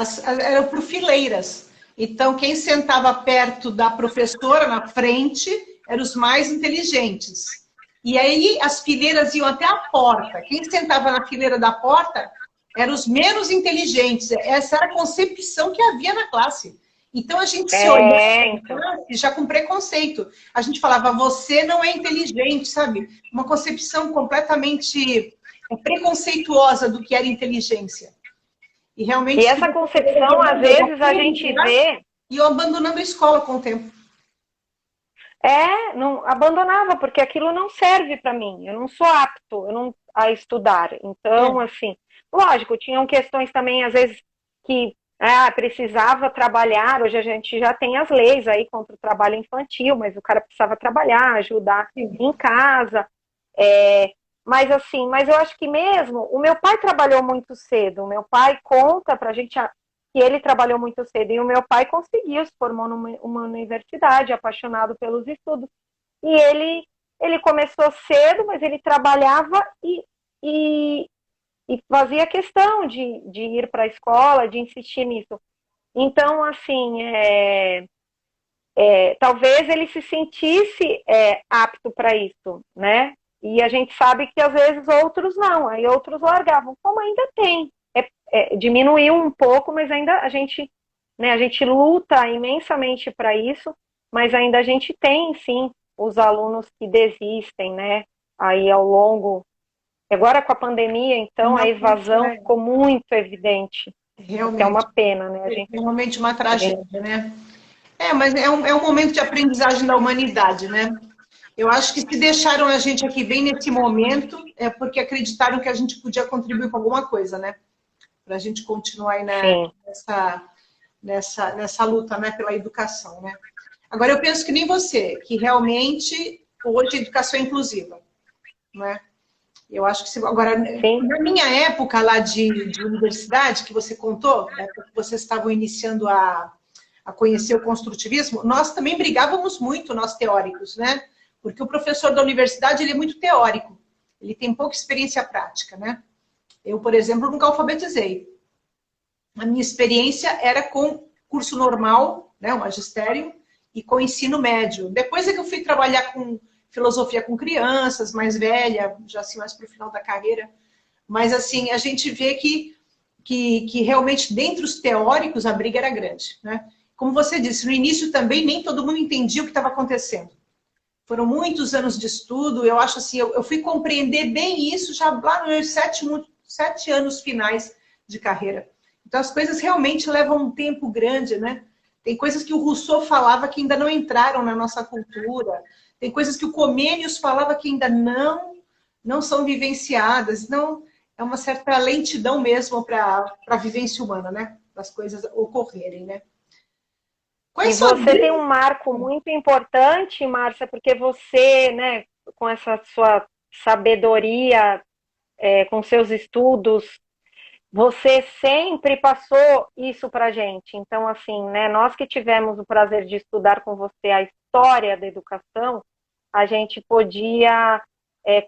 eram por fileiras. Então, quem sentava perto da professora, na frente, eram os mais inteligentes. E aí, as fileiras iam até a porta. Quem sentava na fileira da porta eram os menos inteligentes. Essa era a concepção que havia na classe. Então, a gente se olhava já com preconceito. A gente falava, você não é inteligente, sabe? Uma concepção completamente preconceituosa do que era inteligência. E realmente... E essa concepção, às vezes, a gente vê... E eu abandonando a escola com o tempo. Não abandonava, porque aquilo não serve para mim. Eu não sou apto a estudar. Então, assim... Lógico, tinham questões também, às vezes, que precisava trabalhar. Hoje a gente já tem as leis aí contra o trabalho infantil, mas o cara precisava trabalhar, ajudar em casa. Mas eu acho que mesmo, o meu pai trabalhou muito cedo. O meu pai conta pra gente que ele trabalhou muito cedo. E o meu pai conseguiu, se formou numa universidade, apaixonado pelos estudos. E ele começou cedo, mas ele trabalhava e fazia questão de ir para a escola, de insistir nisso. Então, assim, talvez ele se sentisse apto para isso, né? E a gente sabe que às vezes outros não, aí outros largavam, como ainda tem. Diminuiu um pouco, mas ainda a gente, né, a gente luta imensamente para isso, mas ainda a gente tem, sim, os alunos que desistem, né? Aí ao longo. Agora com a pandemia, então, a Não, evasão ficou muito evidente, o que é uma realmente, pena, né? realmente uma A gente tragédia, né? Mas é um momento de aprendizagem da humanidade, né? Eu acho que se deixaram a gente aqui bem nesse momento, é porque acreditaram que a gente podia contribuir com alguma coisa, né? Para a gente continuar aí sim. nessa luta, né, pela educação, né? Agora, eu penso que nem você, que realmente hoje a educação é inclusiva, né? Eu acho que agora, Sim, na minha época lá de universidade, que você contou, né, que vocês estavam iniciando a conhecer o construtivismo, nós também brigávamos muito, nós teóricos, né? Porque o professor da universidade, ele é muito teórico, ele tem pouca experiência prática, né? Eu, por exemplo, nunca alfabetizei. A minha experiência era com curso normal, né, o magistério, e com ensino médio. Depois é que eu fui trabalhar com filosofia com crianças, mais velha, já assim mais para o final da carreira. Mas assim, a gente vê que realmente, dentre os teóricos, a briga era grande, né? Como você disse, no início também nem todo mundo entendia o que estava acontecendo. Foram muitos anos de estudo, eu acho assim, eu fui compreender bem isso já lá nos meus 7 anos finais de carreira. Então as coisas realmente levam um tempo grande, né? Tem coisas que o Rousseau falava que ainda não entraram na nossa cultura, tem coisas que o Comênios falava que ainda não são vivenciadas, não é uma certa lentidão mesmo para a vivência humana, né? Para as coisas ocorrerem, né? e Quais são as você tem grandes... um marco muito importante, Márcia, porque você, né, com essa sua sabedoria, com seus estudos, você sempre passou isso para a gente. Então, assim, né, nós que tivemos o prazer de estudar com você a história da educação, a gente podia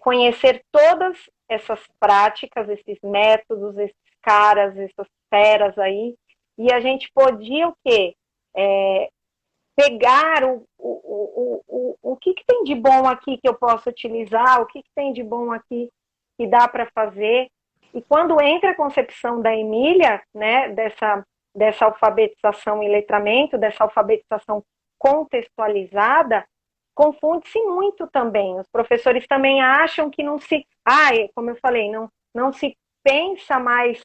conhecer todas essas práticas, esses métodos, esses caras, essas feras aí, e a gente podia o quê? Pegar o que tem de bom aqui que eu posso utilizar, o que tem de bom aqui que dá para fazer. E quando entra a concepção da Emília, né, dessa alfabetização e letramento, dessa alfabetização contextualizada, confunde-se muito também. Os professores também acham que não se... como eu falei, não se pensa mais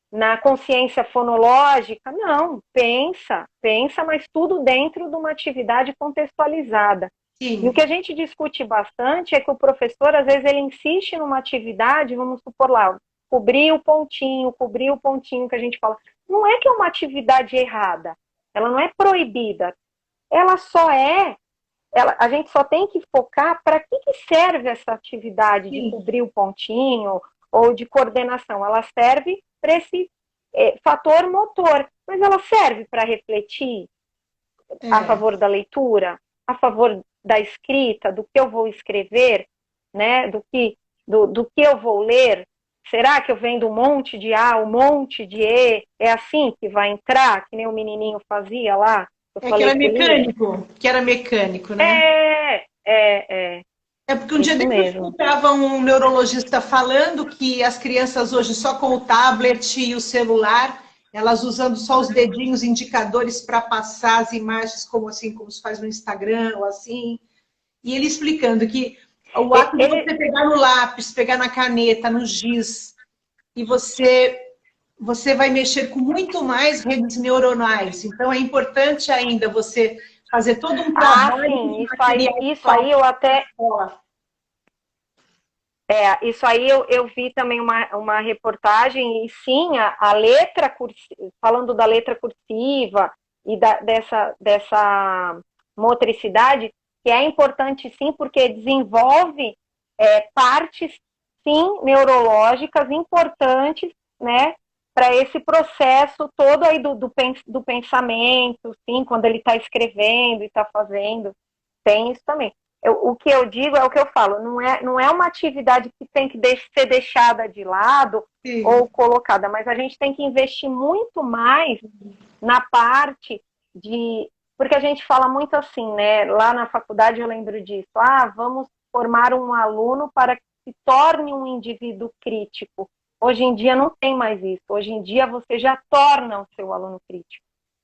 na consciência fonológica. Não, pensa, mas tudo dentro de uma atividade contextualizada. E o Sim, que a gente discute bastante é que o professor, às vezes, ele insiste numa atividade, vamos supor lá, cobrir o pontinho que a gente fala. Não é que é uma atividade errada, ela não é proibida, ela só a gente só tem que focar para que serve essa atividade de sim. cobrir o pontinho ou de coordenação. Ela serve para esse fator motor, mas ela serve para refletir a É. favor da leitura, a favor da escrita, do que eu vou escrever, né? Do que eu vou ler. Será que eu vendo um monte de A, um monte de E? É assim que vai entrar, que nem o menininho fazia lá? Eu Que falei era que lia? mecânico, né? É É porque um dia isso desse eu mesmo. escutava um neurologista falando que as crianças hoje só com o tablet e o celular, elas usando só os dedinhos indicadores para passar as imagens como assim, como se faz no Instagram ou assim. E ele explicando que o ato de Ele, você pegar no lápis, pegar na caneta, no giz, e você vai mexer com muito mais redes neuronais. Então é importante ainda você fazer todo um trabalho com sim, material isso aí próprio eu da até escola. Isso aí eu vi também uma reportagem, e sim, a letra cursiva, falando da letra cursiva e dessa motricidade, que é importante sim, porque desenvolve partes, sim, neurológicas importantes, né, para esse processo todo aí do pensamento, sim, quando ele está escrevendo e está fazendo, tem isso também. O que eu digo é o que eu falo, não é uma atividade que tem que ser deixada de lado Sim. ou colocada, mas a gente tem que investir muito mais na parte de... Porque a gente fala muito assim, né? Lá na faculdade eu lembro disso. Vamos formar um aluno para que se torne um indivíduo crítico. Hoje em dia não tem mais isso. Hoje em dia você já torna o seu aluno crítico.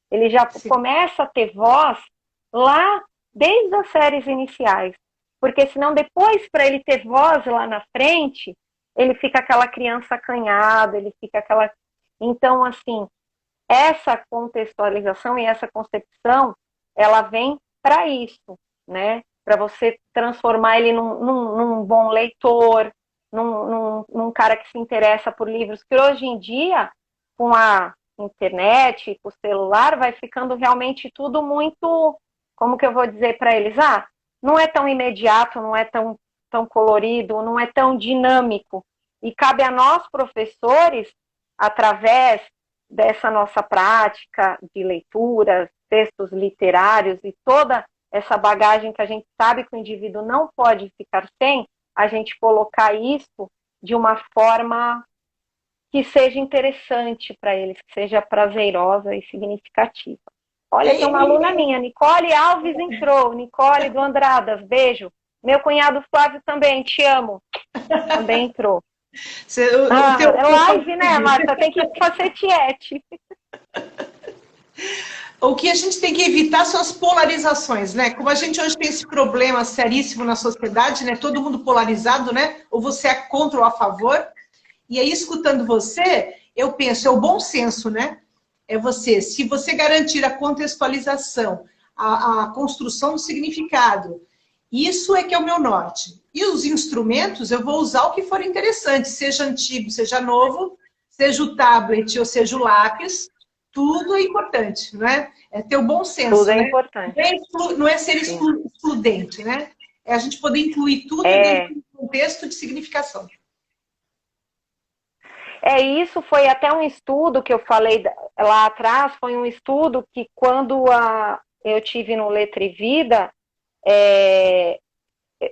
Ele já Sim. começa a ter voz lá desde as séries iniciais. Porque senão depois, para ele ter voz lá na frente, ele fica aquela criança acanhada, ele fica aquela... Então, assim, essa contextualização e essa concepção, ela vem para isso, né? Para você transformar ele num bom leitor, num cara que se interessa por livros, que hoje em dia, com a internet, com o celular, vai ficando realmente tudo muito, como que eu vou dizer para eles? Não é tão imediato, não é tão colorido, não é tão dinâmico. E cabe a nós, professores, através dessa nossa prática de leituras, textos literários e toda essa bagagem que a gente sabe que o indivíduo não pode ficar sem, a gente colocar isso de uma forma que seja interessante para eles, que seja prazerosa e significativa. Olha, tem uma aluna minha, Nicole Alves entrou, Nicole do Andradas, beijo. Meu cunhado Flávio também, te amo. Também entrou. É live, né, Marta? Tem que fazer tiete. O que a gente tem que evitar são as polarizações, né? Como a gente hoje tem esse problema seríssimo na sociedade, né? Todo mundo polarizado, né? Ou você é contra ou a favor. E aí, escutando você, eu penso, é o bom senso, né? É você, se você garantir a contextualização, a construção do significado, isso é que é o meu norte. E os instrumentos, eu vou usar o que for interessante, seja antigo, seja novo, seja o tablet ou seja o lápis, tudo é importante, não é? É ter o bom senso, tudo é né? importante. Não é ser excludente, né? É a gente poder incluir tudo dentro do contexto de significação. Isso foi até um estudo que eu falei lá atrás, foi um estudo que quando eu tive no Letra e Vida,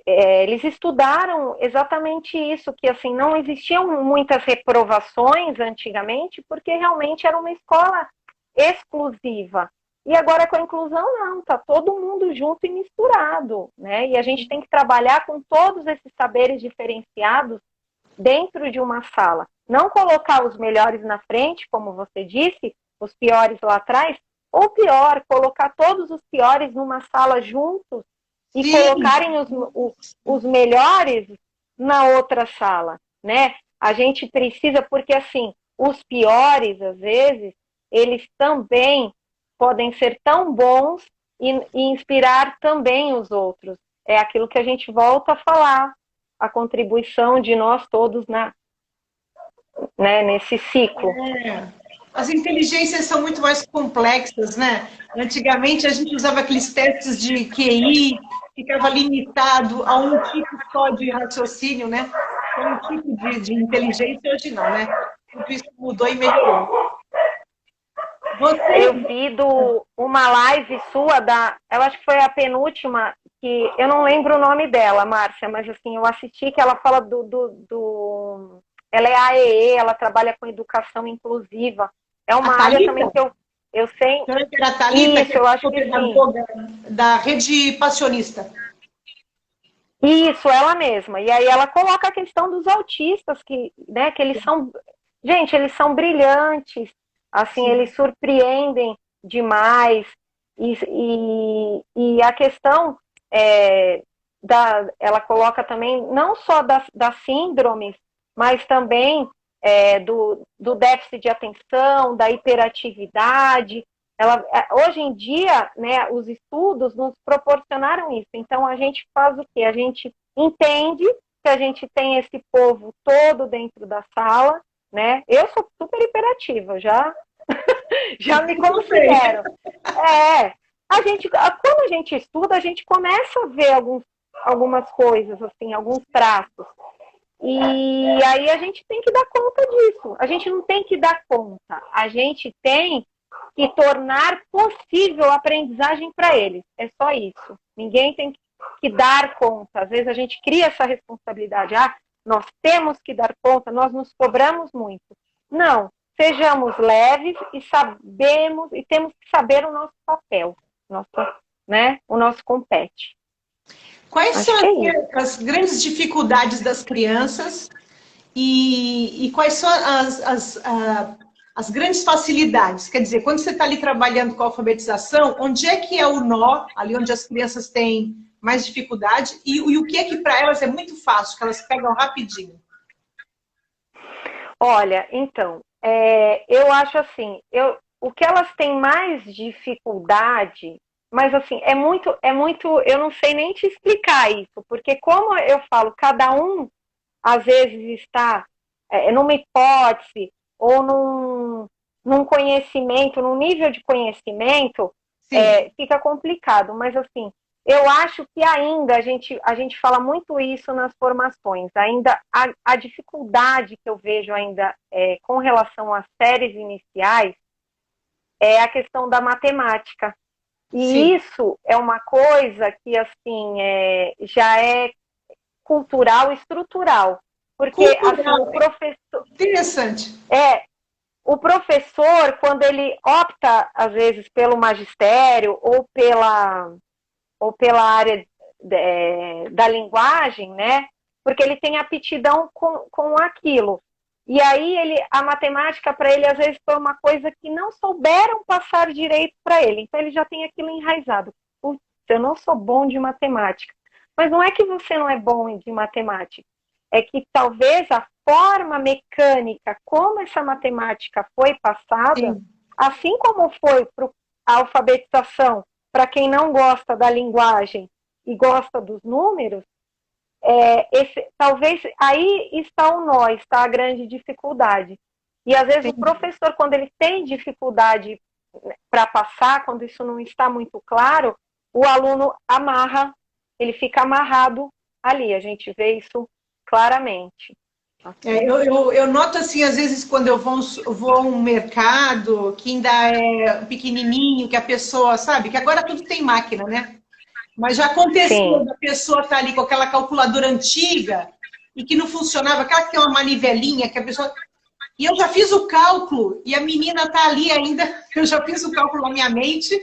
eles estudaram exatamente isso, que assim, não existiam muitas reprovações antigamente, porque realmente era uma escola exclusiva. E agora com a inclusão não, tá todo mundo junto e misturado, né? E a gente tem que trabalhar com todos esses saberes diferenciados dentro de uma sala. Não colocar os melhores na frente, como você disse, os piores lá atrás, ou pior, colocar todos os piores numa sala juntos e colocarem os melhores na outra sala, né? A gente precisa, porque assim, os piores, às vezes, eles também podem ser tão bons e inspirar também os outros. É aquilo que a gente volta a falar, a contribuição de nós todos nesse ciclo. As inteligências são muito mais complexas, né? Antigamente a gente usava aqueles testes de QI, ficava limitado a um tipo só de raciocínio, né? Um tipo de inteligência, hoje não, né? Tudo isso mudou e melhorou. Eu vi uma live sua, eu acho que foi a penúltima, que eu não lembro o nome dela, Márcia, mas assim, eu assisti que ela fala ela é AEE, ela trabalha com educação inclusiva. É uma área também que eu sei. Era a Thalita, isso, eu acho que sim. Da Rede Passionista. Isso, ela mesma. E aí ela coloca a questão dos autistas, que eles são... Gente, eles são brilhantes, assim, sim, eles surpreendem demais. E a questão ela coloca também não só das síndromes, mas também do déficit de atenção, da hiperatividade. Hoje em dia, né, os estudos nos proporcionaram isso. Então, a gente faz o quê? A gente entende que a gente tem esse povo todo dentro da sala, né? Eu sou super hiperativa, já me considero. Quando a gente estuda, a gente começa a ver algumas coisas, assim, alguns traços. E aí a gente tem que dar conta disso. A gente não tem que dar conta. A gente tem que tornar possível a aprendizagem para eles. É só isso. Ninguém tem que que dar conta. Às vezes a gente cria essa responsabilidade. Ah, nós temos que dar conta, nós nos cobramos muito. Não, sejamos leves e sabemos e temos que saber o nosso papel, nosso, né, o nosso compete. Quais Acho são que é isso. as grandes dificuldades das crianças e quais são as grandes facilidades? Quer dizer, quando você está ali trabalhando com a alfabetização, onde é que é o nó, ali onde as crianças têm mais dificuldade, e o que é que para elas é muito fácil, que elas pegam rapidinho? Olha, então, eu acho assim, o que elas têm mais dificuldade, mas assim, eu não sei nem te explicar isso, porque como eu falo, cada um às vezes está numa hipótese ou num conhecimento, num nível de conhecimento, Sim, fica complicado. Mas assim, eu acho que ainda a gente fala muito isso nas formações. Ainda a dificuldade que eu vejo ainda com relação às séries iniciais é a questão da matemática. E sim. isso é uma coisa que assim já é cultural e estrutural. Porque, assim, Cultural, interessante. é, o professor, quando ele opta, às vezes, pelo magistério ou pela área da linguagem, né? Porque ele tem aptidão com aquilo. E aí, a matemática, para ele, às vezes, foi uma coisa que não souberam passar direito para ele. Então, ele já tem aquilo enraizado. Putz, eu não sou bom de matemática. Mas não é que você não é bom de matemática. É que talvez a forma mecânica como essa matemática foi passada, Sim. assim como foi para a alfabetização, para quem não gosta da linguagem e gosta dos números, talvez aí está o nó, está a grande dificuldade. E às vezes o Sim. professor, quando ele tem dificuldade para passar, quando isso não está muito claro, o aluno amarra, ele fica amarrado ali. A gente vê isso claramente. Eu noto assim, às vezes, quando eu vou a um mercado que ainda é pequenininho, que a pessoa, sabe, que agora tudo tem máquina, né? Mas já aconteceu Sim. da pessoa estar ali com aquela calculadora antiga e que não funcionava, aquela que tem uma manivelinha, que a pessoa. E eu já fiz o cálculo, e a menina está ali ainda, eu já fiz o cálculo na minha mente,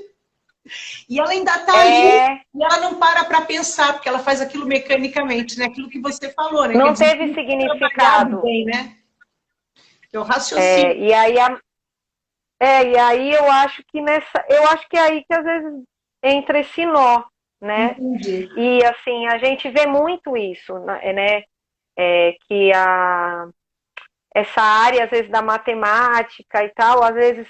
e ela ainda está ali, É, e ela não para pensar, porque ela faz aquilo mecanicamente, né? Aquilo que você falou, né? Quer não dizer, teve tem que ser trabalhado significado. bem, né? Que é o raciocínio. E aí e aí eu acho que é aí que às vezes entra esse nó, né? Entendi. E assim, a gente vê muito isso, né? Que essa área, às vezes, da matemática e tal, às vezes,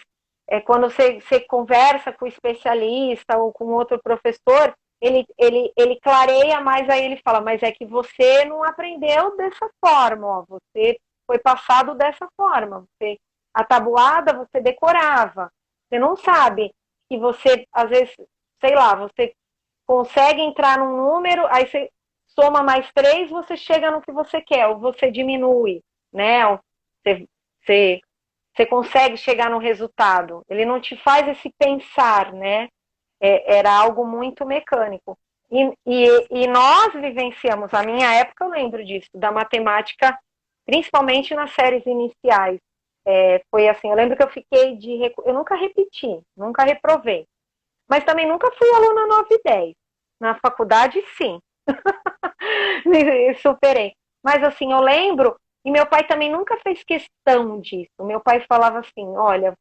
quando você conversa com o especialista ou com outro professor, ele clareia mais, aí ele fala, mas é que você não aprendeu dessa forma, ó, você foi passado dessa forma, a tabuada você decorava, você não sabe que você, às vezes, sei lá, você consegue entrar num número, aí você soma mais três, você chega no que você quer, ou você diminui, né? Você, você, você consegue chegar no resultado. Ele não te faz esse pensar, né? Era algo muito mecânico. E nós vivenciamos, a minha época eu lembro disso, da matemática, principalmente nas séries iniciais. Foi assim, eu lembro que eu nunca repeti, nunca reprovei. Mas também nunca fui aluna 9 e 10. Na faculdade, sim. Superei. Mas assim, eu lembro, e meu pai também nunca fez questão disso. Meu pai falava assim: olha,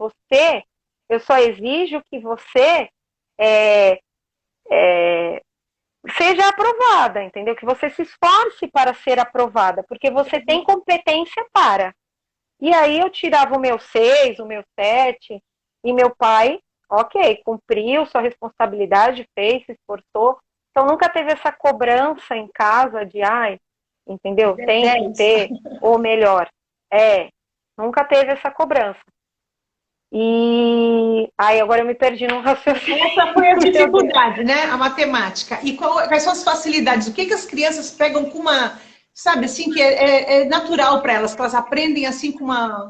eu só exijo que você é, é, seja aprovada, entendeu? Que você se esforce para ser aprovada, porque você tem competência para. E aí eu tirava o meu 6, o meu 7, e meu pai, ok, cumpriu sua responsabilidade, fez, se esforçou. Então nunca teve essa cobrança em casa de, ai, entendeu? Tem que 10. ter, ou melhor, nunca teve essa cobrança. E aí agora eu me perdi num raciocínio. Essa foi a Meu Deus. dificuldade, né? A matemática. E quais são as facilidades? O que as crianças pegam com uma, sabe, assim, que é natural para elas, que elas aprendem assim com uma.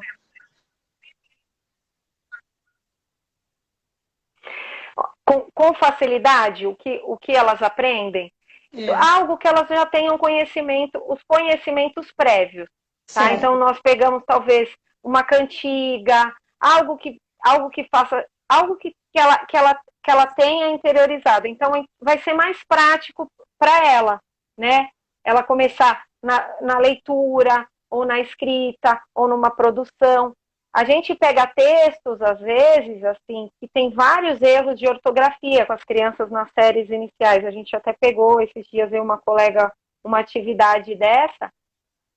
Com facilidade, o que elas aprendem? algo que elas já tenham conhecimento, os conhecimentos prévios, tá? Certo. Então nós pegamos talvez uma cantiga, algo que faça, algo que ela tenha interiorizado. Então vai ser mais prático para ela, né? Ela começar na leitura, ou na escrita, ou numa produção. A gente pega textos, às vezes, assim, que tem vários erros de ortografia com as crianças nas séries iniciais. A gente até pegou esses dias, eu e uma colega, uma atividade dessa,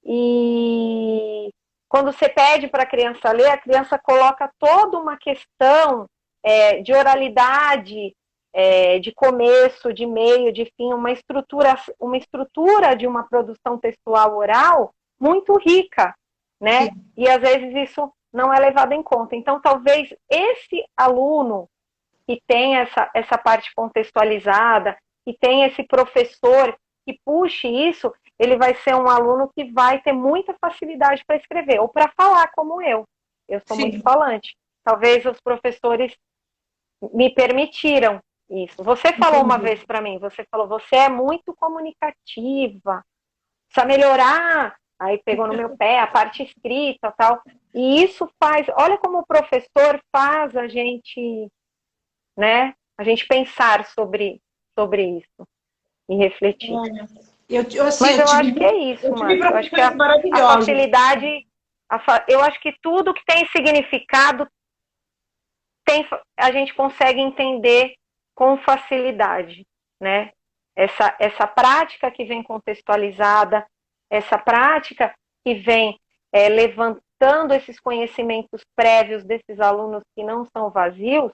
e quando você pede para a criança ler, a criança coloca toda uma questão de oralidade, de começo, de meio, de fim, uma estrutura de uma produção textual oral muito rica, né? Sim. E às vezes isso não é levado em conta. Então, talvez esse aluno que tem essa parte contextualizada, que tem esse professor que puxe isso, ele vai ser um aluno que vai ter muita facilidade para escrever, ou para falar como eu. Eu sou muito falante. Talvez os professores me permitiram isso. Você falou uma vez para mim, você falou, você é muito comunicativa, precisa melhorar. Aí pegou no meu pé a parte escrita, tal. E isso faz, olha como o professor faz a gente, né? A gente pensar sobre isso e refletir. Mas eu acho que é isso, Márcio. Eu acho que a facilidade, eu acho que tudo que tem significado a gente consegue entender com facilidade, né? Essa prática que vem contextualizada, essa prática que vem levantando esses conhecimentos prévios desses alunos que não são vazios,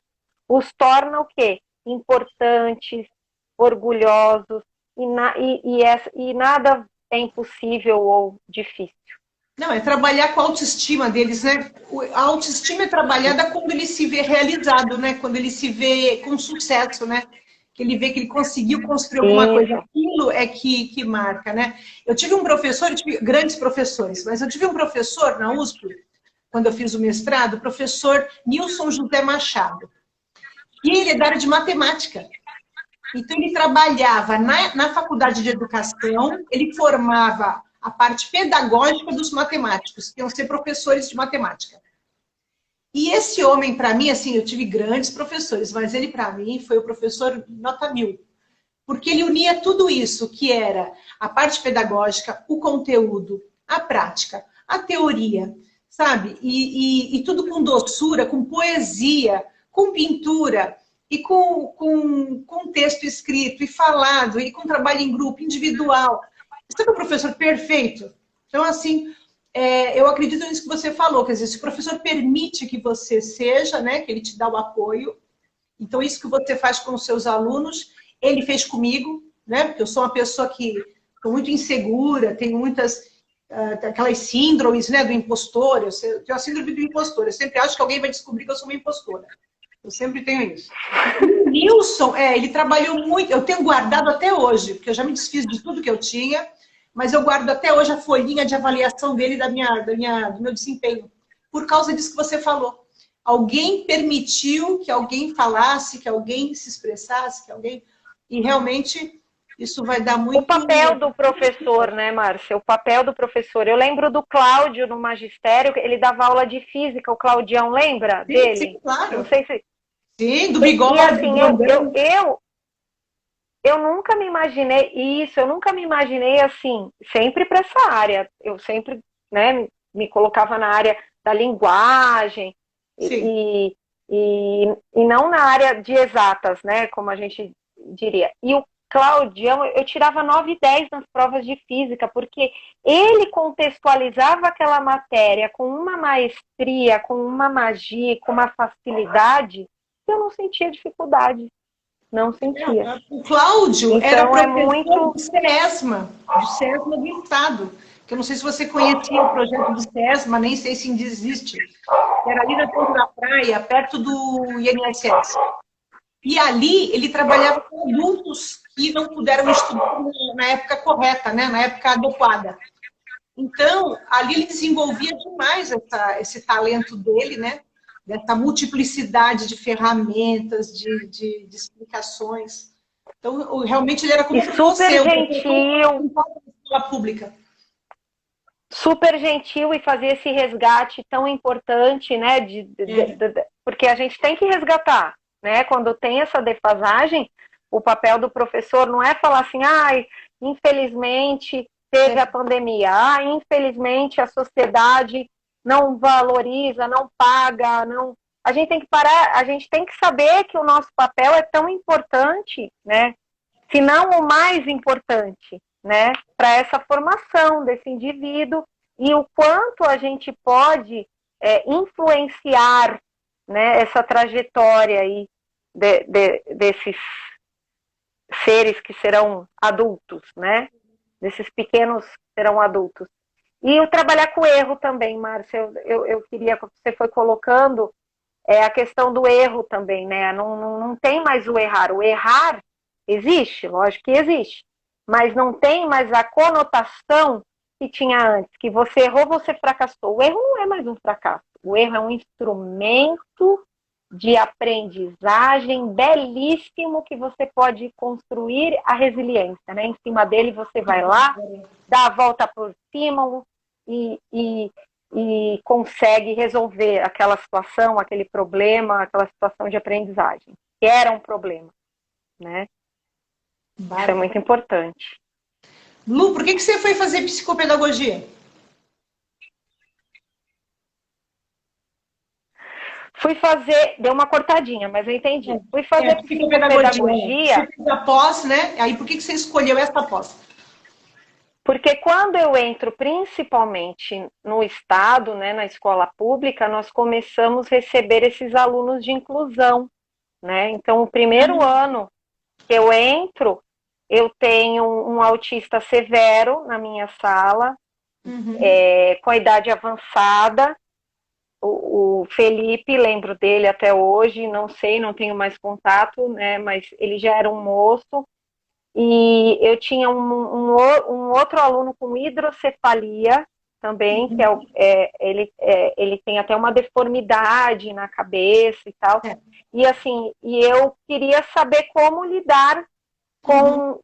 os torna o quê? Importantes, orgulhosos, e nada é impossível ou difícil. Não, é trabalhar com a autoestima deles, né? A autoestima é trabalhada quando ele se vê realizado, né? Quando ele se vê com sucesso, né? Que ele vê que ele conseguiu construir alguma coisa. Aquilo é que marca, né? Eu tive um professor, eu tive grandes professores, mas eu tive um professor na USP, quando eu fiz o mestrado, o professor Nilson José Machado. E ele é da área de matemática. Então, ele trabalhava na faculdade de educação, ele formava a parte pedagógica dos matemáticos, que iam ser professores de matemática. E esse homem, para mim, assim, eu tive grandes professores, mas ele, para mim, foi o professor nota 1000. Porque ele unia tudo isso, que era a parte pedagógica, o conteúdo, a prática, a teoria, sabe? E tudo com doçura, com poesia, com pintura, e com texto escrito, e falado, e com trabalho em grupo, individual. Sabe o professor perfeito? Então, assim, eu acredito nisso que você falou, quer dizer, se o professor permite que você seja, né, que ele te dá o apoio, então isso que você faz com os seus alunos, ele fez comigo, né, porque eu sou uma pessoa que sou muito insegura, tenho muitas, aquelas síndromes, né, do impostor, eu tenho a síndrome do impostor, eu sempre acho que alguém vai descobrir que eu sou uma impostora. Eu sempre tenho isso. O Nilson, ele trabalhou muito, eu tenho guardado até hoje, porque eu já me desfiz de tudo que eu tinha, mas eu guardo até hoje a folhinha de avaliação dele do meu desempenho, por causa disso que você falou. Alguém permitiu que alguém falasse, que alguém se expressasse, que alguém... E realmente isso vai dar muito... O papel do professor, né, Márcia? O papel do professor. Eu lembro do Cláudio no magistério, ele dava aula de física, o Claudião, lembra dele? Sim, claro. Não sei se... Sim, do bigode. E assim, eu nunca me imaginei isso, eu nunca me imaginei assim, sempre para essa área. Eu sempre, né, me colocava na área da linguagem e não na área de exatas, né, como a gente diria. E o Claudião, eu tirava 9 e 10 nas provas de física, porque ele contextualizava aquela matéria com uma maestria, com uma magia, com uma facilidade, eu não sentia dificuldade. Não sentia. O Cláudio então, era professor do SESMA do Estado. Que eu não sei se você conhecia o projeto do SESMA, nem sei se ainda existe. Era ali na ponta da praia, perto do INSS. E ali ele trabalhava com adultos que não puderam estudar na época correta, né? Na época adequada. Então, ali ele desenvolvia demais esse talento dele, né? Dessa multiplicidade de ferramentas, de explicações. Então, realmente ele era como E super você, o gentil, professor da escola pública. super gentil e fazer esse resgate tão importante, né? Porque a gente tem que resgatar, né? Quando tem essa defasagem, o papel do professor não é falar assim, ai, infelizmente teve a pandemia, infelizmente a sociedade não valoriza, não paga, não. A gente tem que parar, a gente tem que saber que o nosso papel é tão importante, né? Se não o mais importante, né, para essa formação desse indivíduo e o quanto a gente pode influenciar, né, essa trajetória aí desses seres que serão adultos, né, desses pequenos que serão adultos. E o trabalhar com o erro também, Márcia, eu queria, você foi colocando a questão do erro também, né? Não tem mais o errar. O errar existe, lógico que existe, mas não tem mais a conotação que tinha antes, que você errou, você fracassou. O erro não é mais um fracasso. O erro é um instrumento de aprendizagem belíssimo que você pode construir a resiliência, né? Em cima dele você vai lá, dá a volta por cima e consegue resolver aquela situação, aquele problema, aquela situação de aprendizagem, que era um problema, né? Isso é muito importante. Lu, por que você foi fazer psicopedagogia? Fui fazer, deu uma cortadinha, mas eu entendi. Fui fazer psicopedagogia. Você fez a pós, né? Aí por que você escolheu essa pós? Porque quando eu entro, principalmente no Estado, né, na escola pública, nós começamos a receber esses alunos de inclusão, né? Então, o primeiro ano que eu entro, eu tenho um autista severo na minha sala, com a idade avançada. O Felipe, lembro dele até hoje, não sei, não tenho mais contato, né? Mas ele já era um moço. E eu tinha um outro aluno com hidrocefalia também, que ele tem até uma deformidade na cabeça e tal. E assim, eu queria saber como lidar com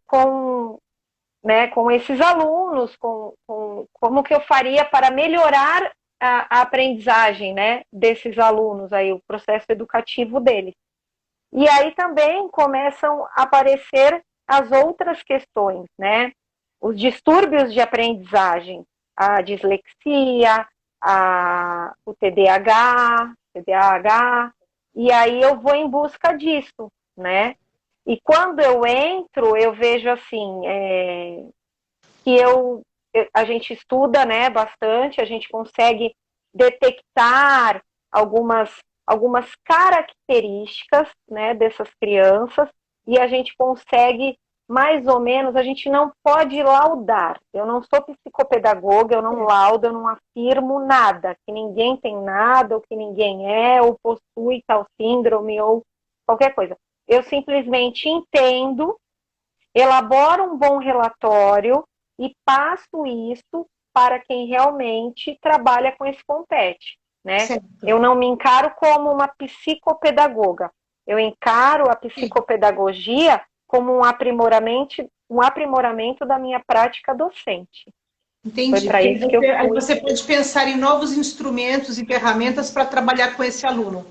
esses alunos, como que eu faria para melhorar a aprendizagem, né, desses alunos, aí, o processo educativo deles. E aí também começam a aparecer as outras questões, né? Os distúrbios de aprendizagem, a dislexia, o TDAH, e aí eu vou em busca disso, né? E quando eu entro, eu vejo assim, que a gente estuda, né, bastante, a gente consegue detectar algumas características, né, dessas crianças, e a gente consegue, mais ou menos, a gente não pode laudar. Eu não sou psicopedagoga, eu não laudo, eu não afirmo nada, que ninguém tem nada, ou que ninguém ou possui tal síndrome, ou qualquer coisa. Eu simplesmente entendo, elaboro um bom relatório e passo isso para quem realmente trabalha com esse compete, né? Eu não me encaro como uma psicopedagoga, eu encaro a psicopedagogia como um aprimoramento da minha prática docente. Entendi. Aí você pode pensar em novos instrumentos e ferramentas para trabalhar com esse aluno.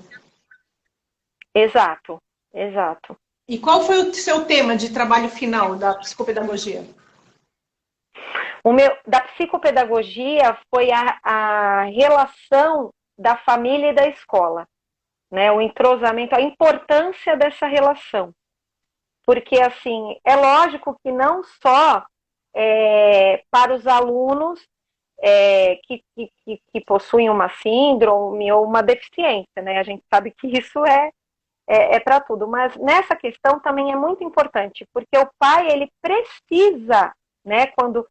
Exato, exato. E qual foi o seu tema de trabalho final da psicopedagogia? Da psicopedagogia foi a relação da família e da escola, né? O entrosamento, a importância dessa relação. Porque, assim, é lógico que não só para os alunos que possuem uma síndrome ou uma deficiência, né? A gente sabe que isso é para tudo, mas nessa questão também é muito importante, porque o pai, ele precisa, né, quando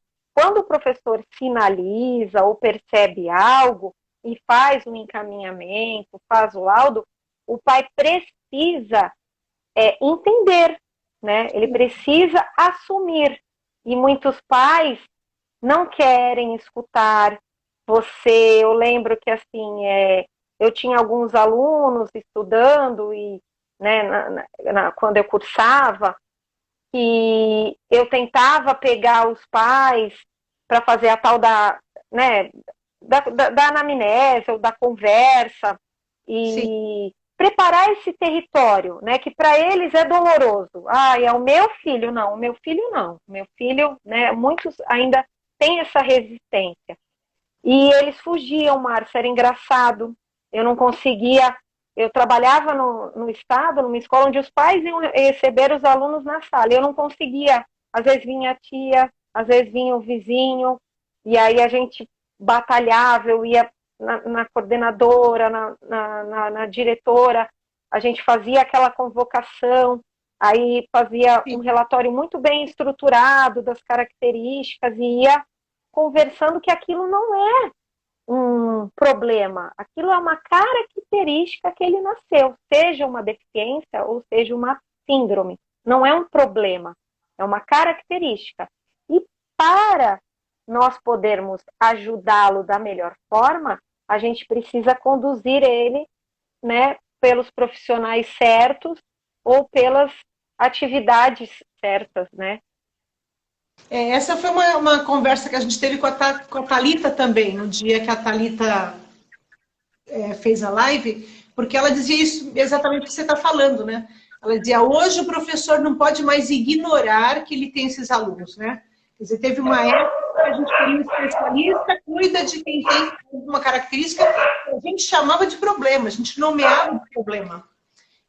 o professor sinaliza ou percebe algo e faz um encaminhamento, faz o laudo, o pai precisa entender, né? Ele precisa assumir. E muitos pais não querem escutar você. Eu lembro que, assim, eu tinha alguns alunos estudando e, né, quando eu cursava, que eu tentava pegar os pais para fazer a tal né, da anamnese ou da conversa Sim. e preparar esse território, né, que para eles é doloroso. Ah, é o meu filho, não, o meu filho não. O meu filho, né, muitos ainda têm essa resistência. E eles fugiam, Márcia, era engraçado. Eu não conseguia. Eu trabalhava no estado, numa escola onde os pais iam receber os alunos na sala. Eu não conseguia. Às vezes vinha a tia, às vezes vinha o vizinho, e aí a gente batalhava, eu ia na coordenadora, na diretora, a gente fazia aquela convocação, aí fazia um Sim. relatório muito bem estruturado das características e ia conversando que aquilo não é um problema, aquilo é uma característica que ele nasceu, seja uma deficiência ou seja uma síndrome. Não é um problema, é uma característica. E para nós podermos ajudá-lo da melhor forma, a gente precisa conduzir ele, né, pelos profissionais certos ou pelas atividades certas, né? Essa foi uma conversa que a gente teve com a Thalita também, no dia que a Thalita fez a live, porque ela dizia isso exatamente o que você está falando, né? Ela dizia, hoje o professor não pode mais ignorar que ele tem esses alunos, né? Quer dizer, teve uma época que a gente queria um especialista, cuida de quem tem alguma característica, que a gente chamava de problema, a gente nomeava de problema.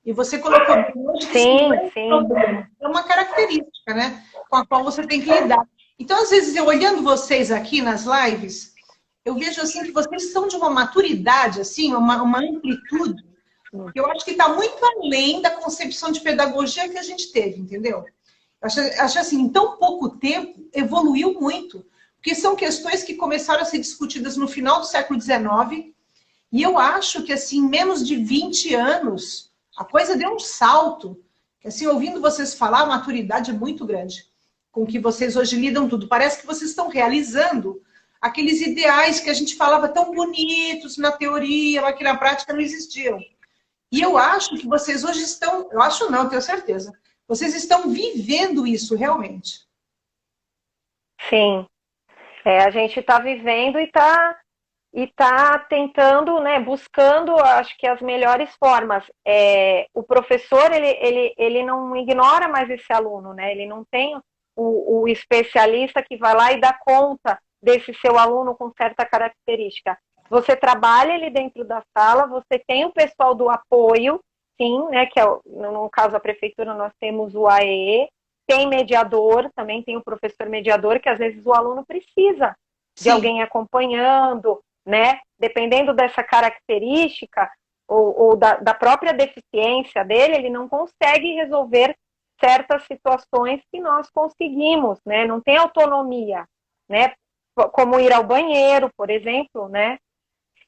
E você colocou bem hoje que isso não é Sim, um sim. problema, é uma característica, né? Com a qual você tem que lidar. Então, às vezes, eu olhando vocês aqui nas lives, eu vejo assim que vocês são de uma maturidade, assim, uma amplitude, que eu acho que está muito além da concepção de pedagogia que a gente teve, entendeu? Acho assim, em tão pouco tempo, evoluiu muito, porque são questões que começaram a ser discutidas no final do século XIX, e eu acho que, assim, em menos de 20 anos, a coisa deu um salto. Assim, ouvindo vocês falar, a maturidade é muito grande com que vocês hoje lidam tudo. Parece que vocês estão realizando aqueles ideais que a gente falava tão bonitos na teoria, mas que na prática não existiam. E eu acho que vocês hoje estão, eu acho não, tenho certeza, vocês estão vivendo isso realmente. Sim. A gente está vivendo e tá tentando, né, buscando, acho que as melhores formas. O professor, ele não ignora mais esse aluno, né? Ele não tem o especialista que vai lá e dá conta desse seu aluno com certa característica. Você trabalha ali dentro da sala, você tem o pessoal do apoio, sim, né, que é, no caso da prefeitura nós temos o AEE, tem mediador, também tem o professor mediador, que às vezes o aluno precisa de Sim, alguém acompanhando, né? Dependendo dessa característica ou da própria deficiência dele, ele não consegue resolver certas situações que nós conseguimos, né? Não tem autonomia, né? Como ir ao banheiro, por exemplo, né?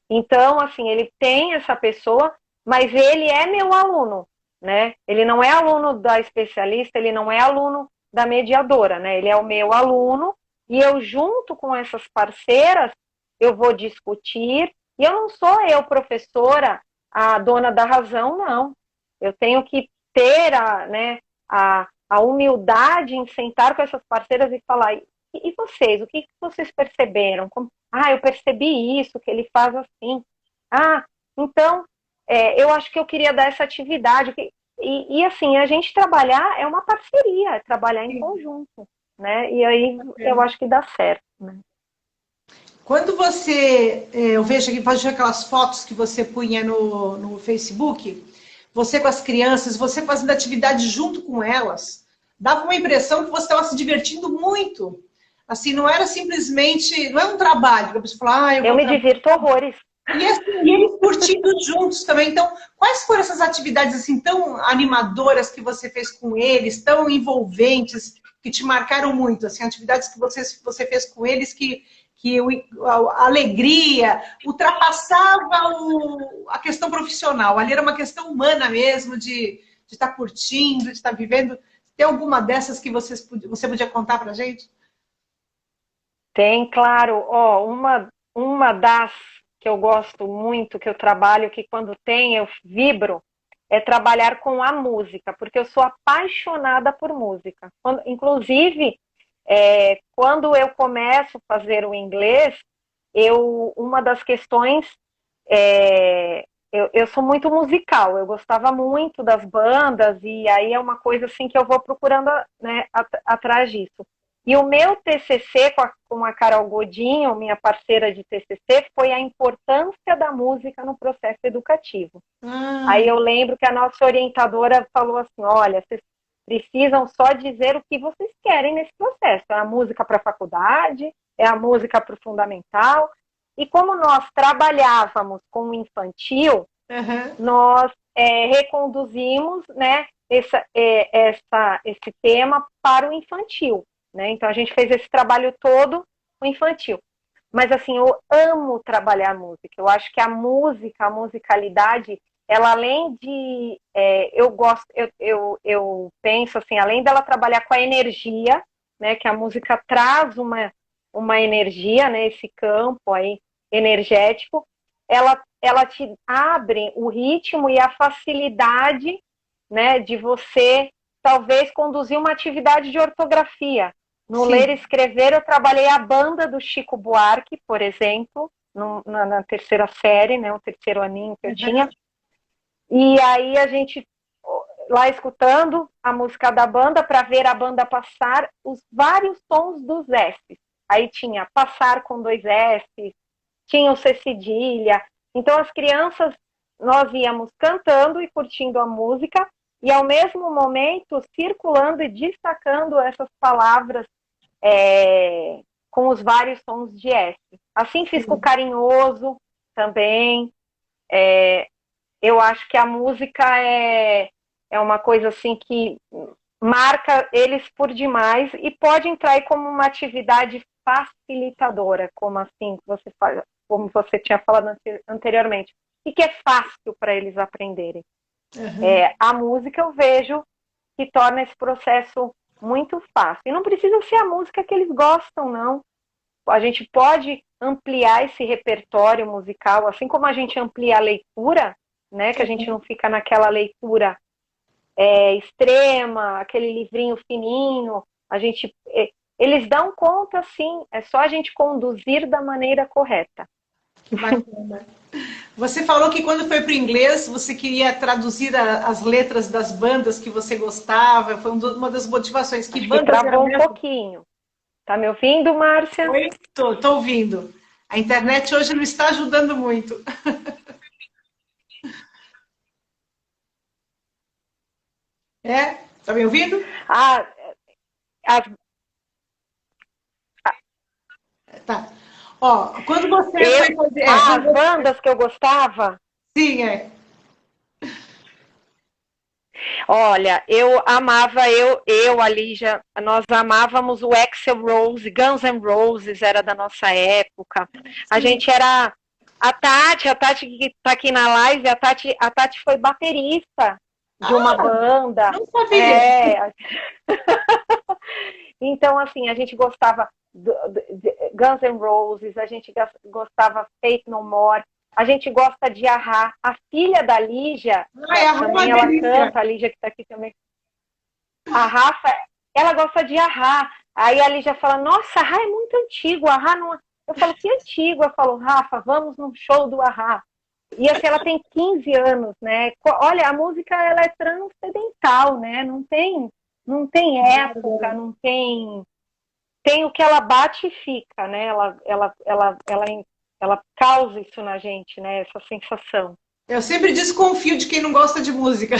Então, assim, ele tem essa pessoa, mas ele é meu aluno, né? Ele não é aluno da especialista, ele não é aluno da mediadora, né? Ele é o meu aluno e eu, junto com essas parceiras, eu vou discutir. E eu não sou eu, professora, a dona da razão, não. Eu tenho que ter a humildade em sentar com essas parceiras e falar, e vocês, o que vocês perceberam? Ah, eu percebi isso, que ele faz assim. Ah, então, eu acho que eu queria dar essa atividade. E assim, a gente trabalhar é uma parceria, é trabalhar em sim. conjunto, né? E aí eu acho que dá certo, né? Quando você, eu vejo aqui, vejo aquelas fotos que você punha no Facebook, você com as crianças, você fazendo atividade junto com elas, dava uma impressão que você estava se divertindo muito. Assim, não era simplesmente, não é um trabalho, que a pessoa fala, ah, eu Eu vou me trabalhar. divirto horrores. E assim, e eles curtindo juntos também. Então, quais foram essas atividades assim tão animadoras que você fez com eles, tão envolventes, que te marcaram muito? Assim, atividades que você fez com eles que a alegria ultrapassava a questão profissional. Ali era uma questão humana mesmo, de estar curtindo, de estar vivendo. Tem alguma dessas que você podia contar pra gente? Tem, claro, ó, uma das que eu gosto muito, que eu trabalho, que quando tem eu vibro, é trabalhar com a música, porque eu sou apaixonada por música. Inclusive, quando eu começo a fazer o inglês, uma das questões eu sou muito musical, eu gostava muito das bandas, e aí é uma coisa assim que eu vou procurando, né, atrás disso. E o meu TCC com a Carol Godinho, minha parceira de TCC, foi a importância da música no processo educativo. Aí eu lembro que a nossa orientadora falou assim, olha, vocês precisam só dizer o que vocês querem nesse processo. É a música para a faculdade, é a música para o fundamental. E como nós trabalhávamos com o infantil, nós reconduzimos, né, esse tema para o infantil. Né? Então, a gente fez esse trabalho todo no infantil. Mas, assim, eu amo trabalhar música. Eu acho que a música, a musicalidade, ela além de... eu penso, assim, além dela trabalhar com a energia, né, que a música traz uma energia, né, esse campo aí energético, ela te abre o ritmo e a facilidade, né, de você, talvez, conduzir uma atividade de ortografia. No ler e escrever, eu trabalhei a banda do Chico Buarque, por exemplo, na terceira série, né, o terceiro aninho que eu tinha. E aí a gente, lá escutando a música da banda, para ver a banda passar os vários tons dos S. Aí tinha passar com 2 S, tinha o C cedilha. Então as crianças, nós íamos cantando e curtindo a música, e ao mesmo momento circulando e destacando essas palavras com os vários tons de S. Assim fiz com o carinhoso também. Eu acho que a música é uma coisa assim que marca eles por demais e pode entrar aí como uma atividade facilitadora, como assim você faz, como você tinha falado anteriormente, e que é fácil para eles aprenderem. A música eu vejo que torna esse processo muito fácil. E não precisa ser a música que eles gostam, não. A gente pode ampliar esse repertório musical, assim como a gente amplia a leitura, né, que a gente não fica naquela leitura extrema, aquele livrinho fininho. Eles dão conta, sim, é só a gente conduzir da maneira correta. Que bacana. Você falou que quando foi para o inglês, você queria traduzir as letras das bandas que você gostava, foi uma das motivações. Que bandas travou um pouquinho. Tá me ouvindo, Márcia? Oi, tô ouvindo. A internet hoje não está ajudando muito. Tá me ouvindo? Tá. Ó, quando você foi fazer... as bandas que eu gostava? Sim, Olha, eu amava, a Lígia, nós amávamos o Axl Rose, Guns N' Roses era da nossa época. A gente era... A Tati que está aqui na live, a Tati foi baterista de uma banda. Não sabia. Então, assim, a gente gostava de Guns N' Roses, a gente gostava Faith No More, a gente gosta de A-ha. A filha da Lígia, também ela canta, a Lígia que está aqui também. A Rafa, ela gosta de A-ha. Aí a Lígia fala, nossa, A-ha é muito antigo, A-ha não... Eu falo, que antigo? Eu falo, Rafa, vamos num show do A-ha. E assim, ela tem 15 anos, né? Olha, a música, ela é transcendental, né? Não tem época, não tem... Tem o que ela bate e fica, né? Ela causa isso na gente, né? Essa sensação. Eu sempre desconfio de quem não gosta de música.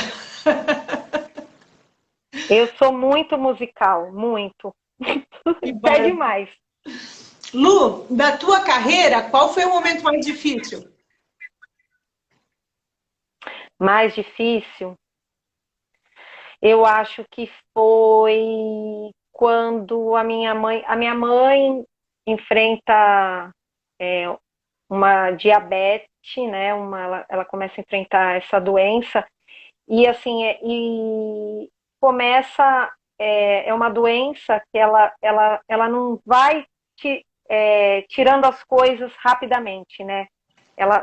Eu sou muito musical, muito. É demais. Lu, da tua carreira, qual foi o momento mais difícil? Mais difícil? Eu acho que foi quando a minha mãe enfrenta uma diabetes, né? Ela começa a enfrentar essa doença e assim começa é uma doença que ela não vai tirando as coisas rapidamente, né?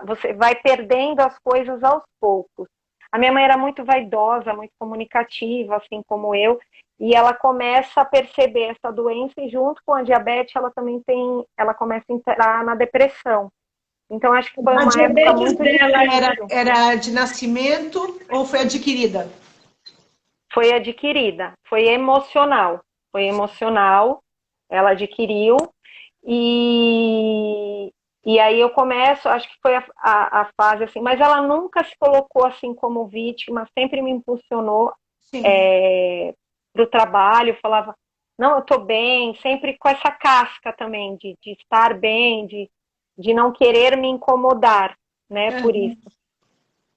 Você vai perdendo as coisas aos poucos. A minha mãe era muito vaidosa, muito comunicativa, assim como eu, e ela começa a perceber essa doença e junto com a diabetes ela também ela começa a entrar na depressão. Então acho que foi A uma época diabetes muito dela difícil. era de nascimento ou foi adquirida? Foi adquirida, foi emocional, ela adquiriu e, e aí eu começo, acho que foi a fase assim, mas ela nunca se colocou assim como vítima, sempre me impulsionou Sim. para o trabalho, falava, não, eu estou bem, sempre com essa casca também de estar bem, de não querer me incomodar, né, por isso. Uhum.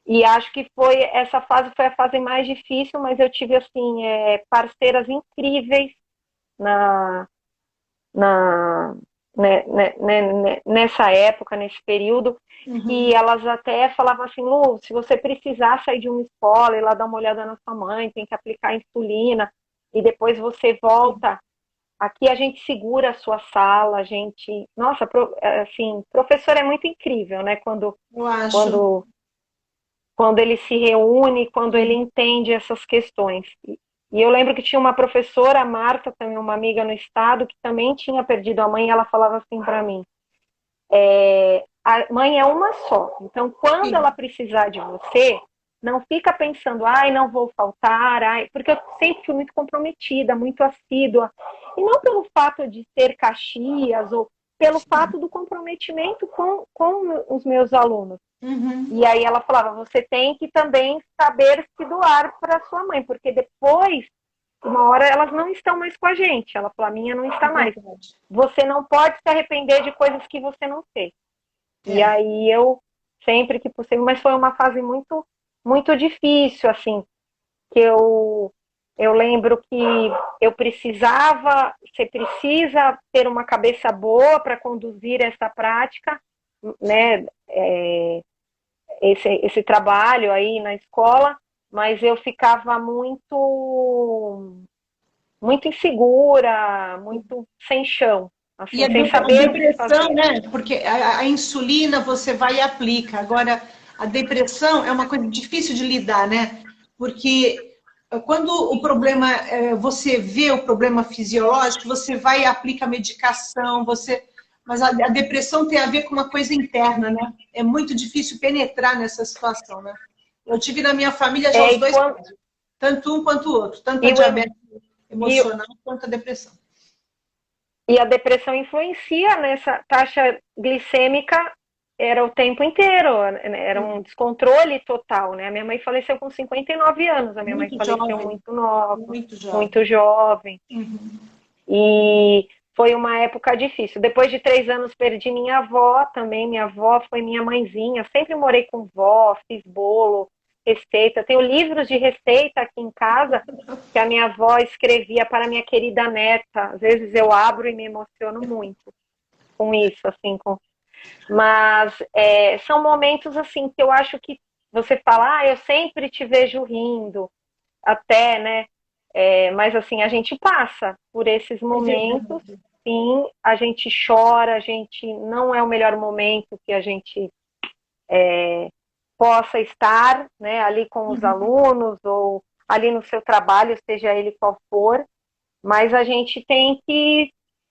E acho que essa fase foi a fase mais difícil, mas eu tive assim parceiras incríveis na, na nessa época, nesse período, Uhum. que elas até falavam assim, Lu, se você precisar sair de uma escola e lá dar uma olhada na sua mãe, tem que aplicar insulina e depois você volta. Aqui a gente segura a sua sala, a gente, nossa, assim, professor é muito incrível, né? Eu acho. Quando quando ele se reúne, quando ele entende essas questões. E eu lembro que tinha uma professora, a Marta, também uma amiga no estado, que também tinha perdido a mãe, e ela falava assim para mim, a mãe é uma só, então quando ela Sim. precisar de você, não fica pensando, ai, não vou faltar, ai, porque eu sempre fui muito comprometida, muito assídua, e não pelo fato de ser Caxias, ou pelo fato do comprometimento com os meus alunos. Uhum. E aí ela falava, você tem que também saber se doar para sua mãe, porque depois, uma hora, elas não estão mais com a gente. Ela falou, a minha não É está mais. verdade. Você não pode se arrepender de coisas que você não fez. E É. aí eu, sempre que possível, mas foi uma fase muito, muito difícil, assim, que eu lembro que você precisa ter uma cabeça boa para conduzir essa prática, né? Esse trabalho aí na escola, mas eu ficava muito insegura, muito sem chão, E assim, a, sem a saber o que depressão, fazer. né? Porque a insulina você vai e aplica. Agora, a depressão é uma coisa difícil de lidar, né? Porque quando o problema, você vê o problema fisiológico, você vai e aplica a medicação, mas a depressão tem a ver com uma coisa interna, né? É muito difícil penetrar nessa situação, né? Eu tive na minha família já os E, dois quando, casos, tanto um quanto o outro, tanto a e, o, diabetes e, emocional quanto a depressão. e a depressão influencia nessa taxa glicêmica, era o tempo inteiro, era um descontrole total, né? A minha mãe faleceu com 59 anos, a minha mãe Muito faleceu jovem, muito nova, muito muito jovem. jovem. Uhum. E foi uma época difícil. Depois de 3 anos perdi minha avó também. Minha avó foi minha mãezinha. Sempre morei com vó, fiz bolo, receita. Tenho livros de receita aqui em casa que a minha avó escrevia para minha querida neta. Às vezes eu abro e me emociono muito com isso, assim. Mas são momentos assim que eu acho que você fala, eu sempre te vejo rindo, até, né? Mas assim, a gente passa por esses É momentos, verdade. sim, a gente chora, a gente não é o melhor momento que a gente possa estar, né, ali com os Uhum. alunos ou ali no seu trabalho, seja ele qual for, mas a gente tem que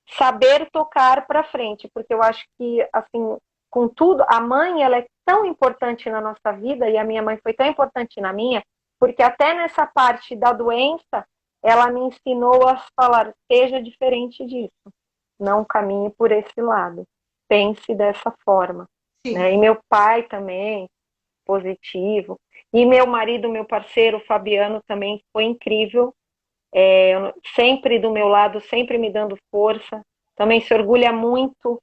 saber tocar para frente, porque eu acho que assim, com tudo, a mãe ela é tão importante na nossa vida e a minha mãe foi tão importante na minha, porque até nessa parte da doença, ela me ensinou a falar, seja diferente disso, não caminhe por esse lado, pense dessa forma, né? E Sim. meu pai também, positivo, e meu marido, meu parceiro, o Fabiano, também foi incrível, sempre do meu lado, sempre me dando força. Também se orgulha muito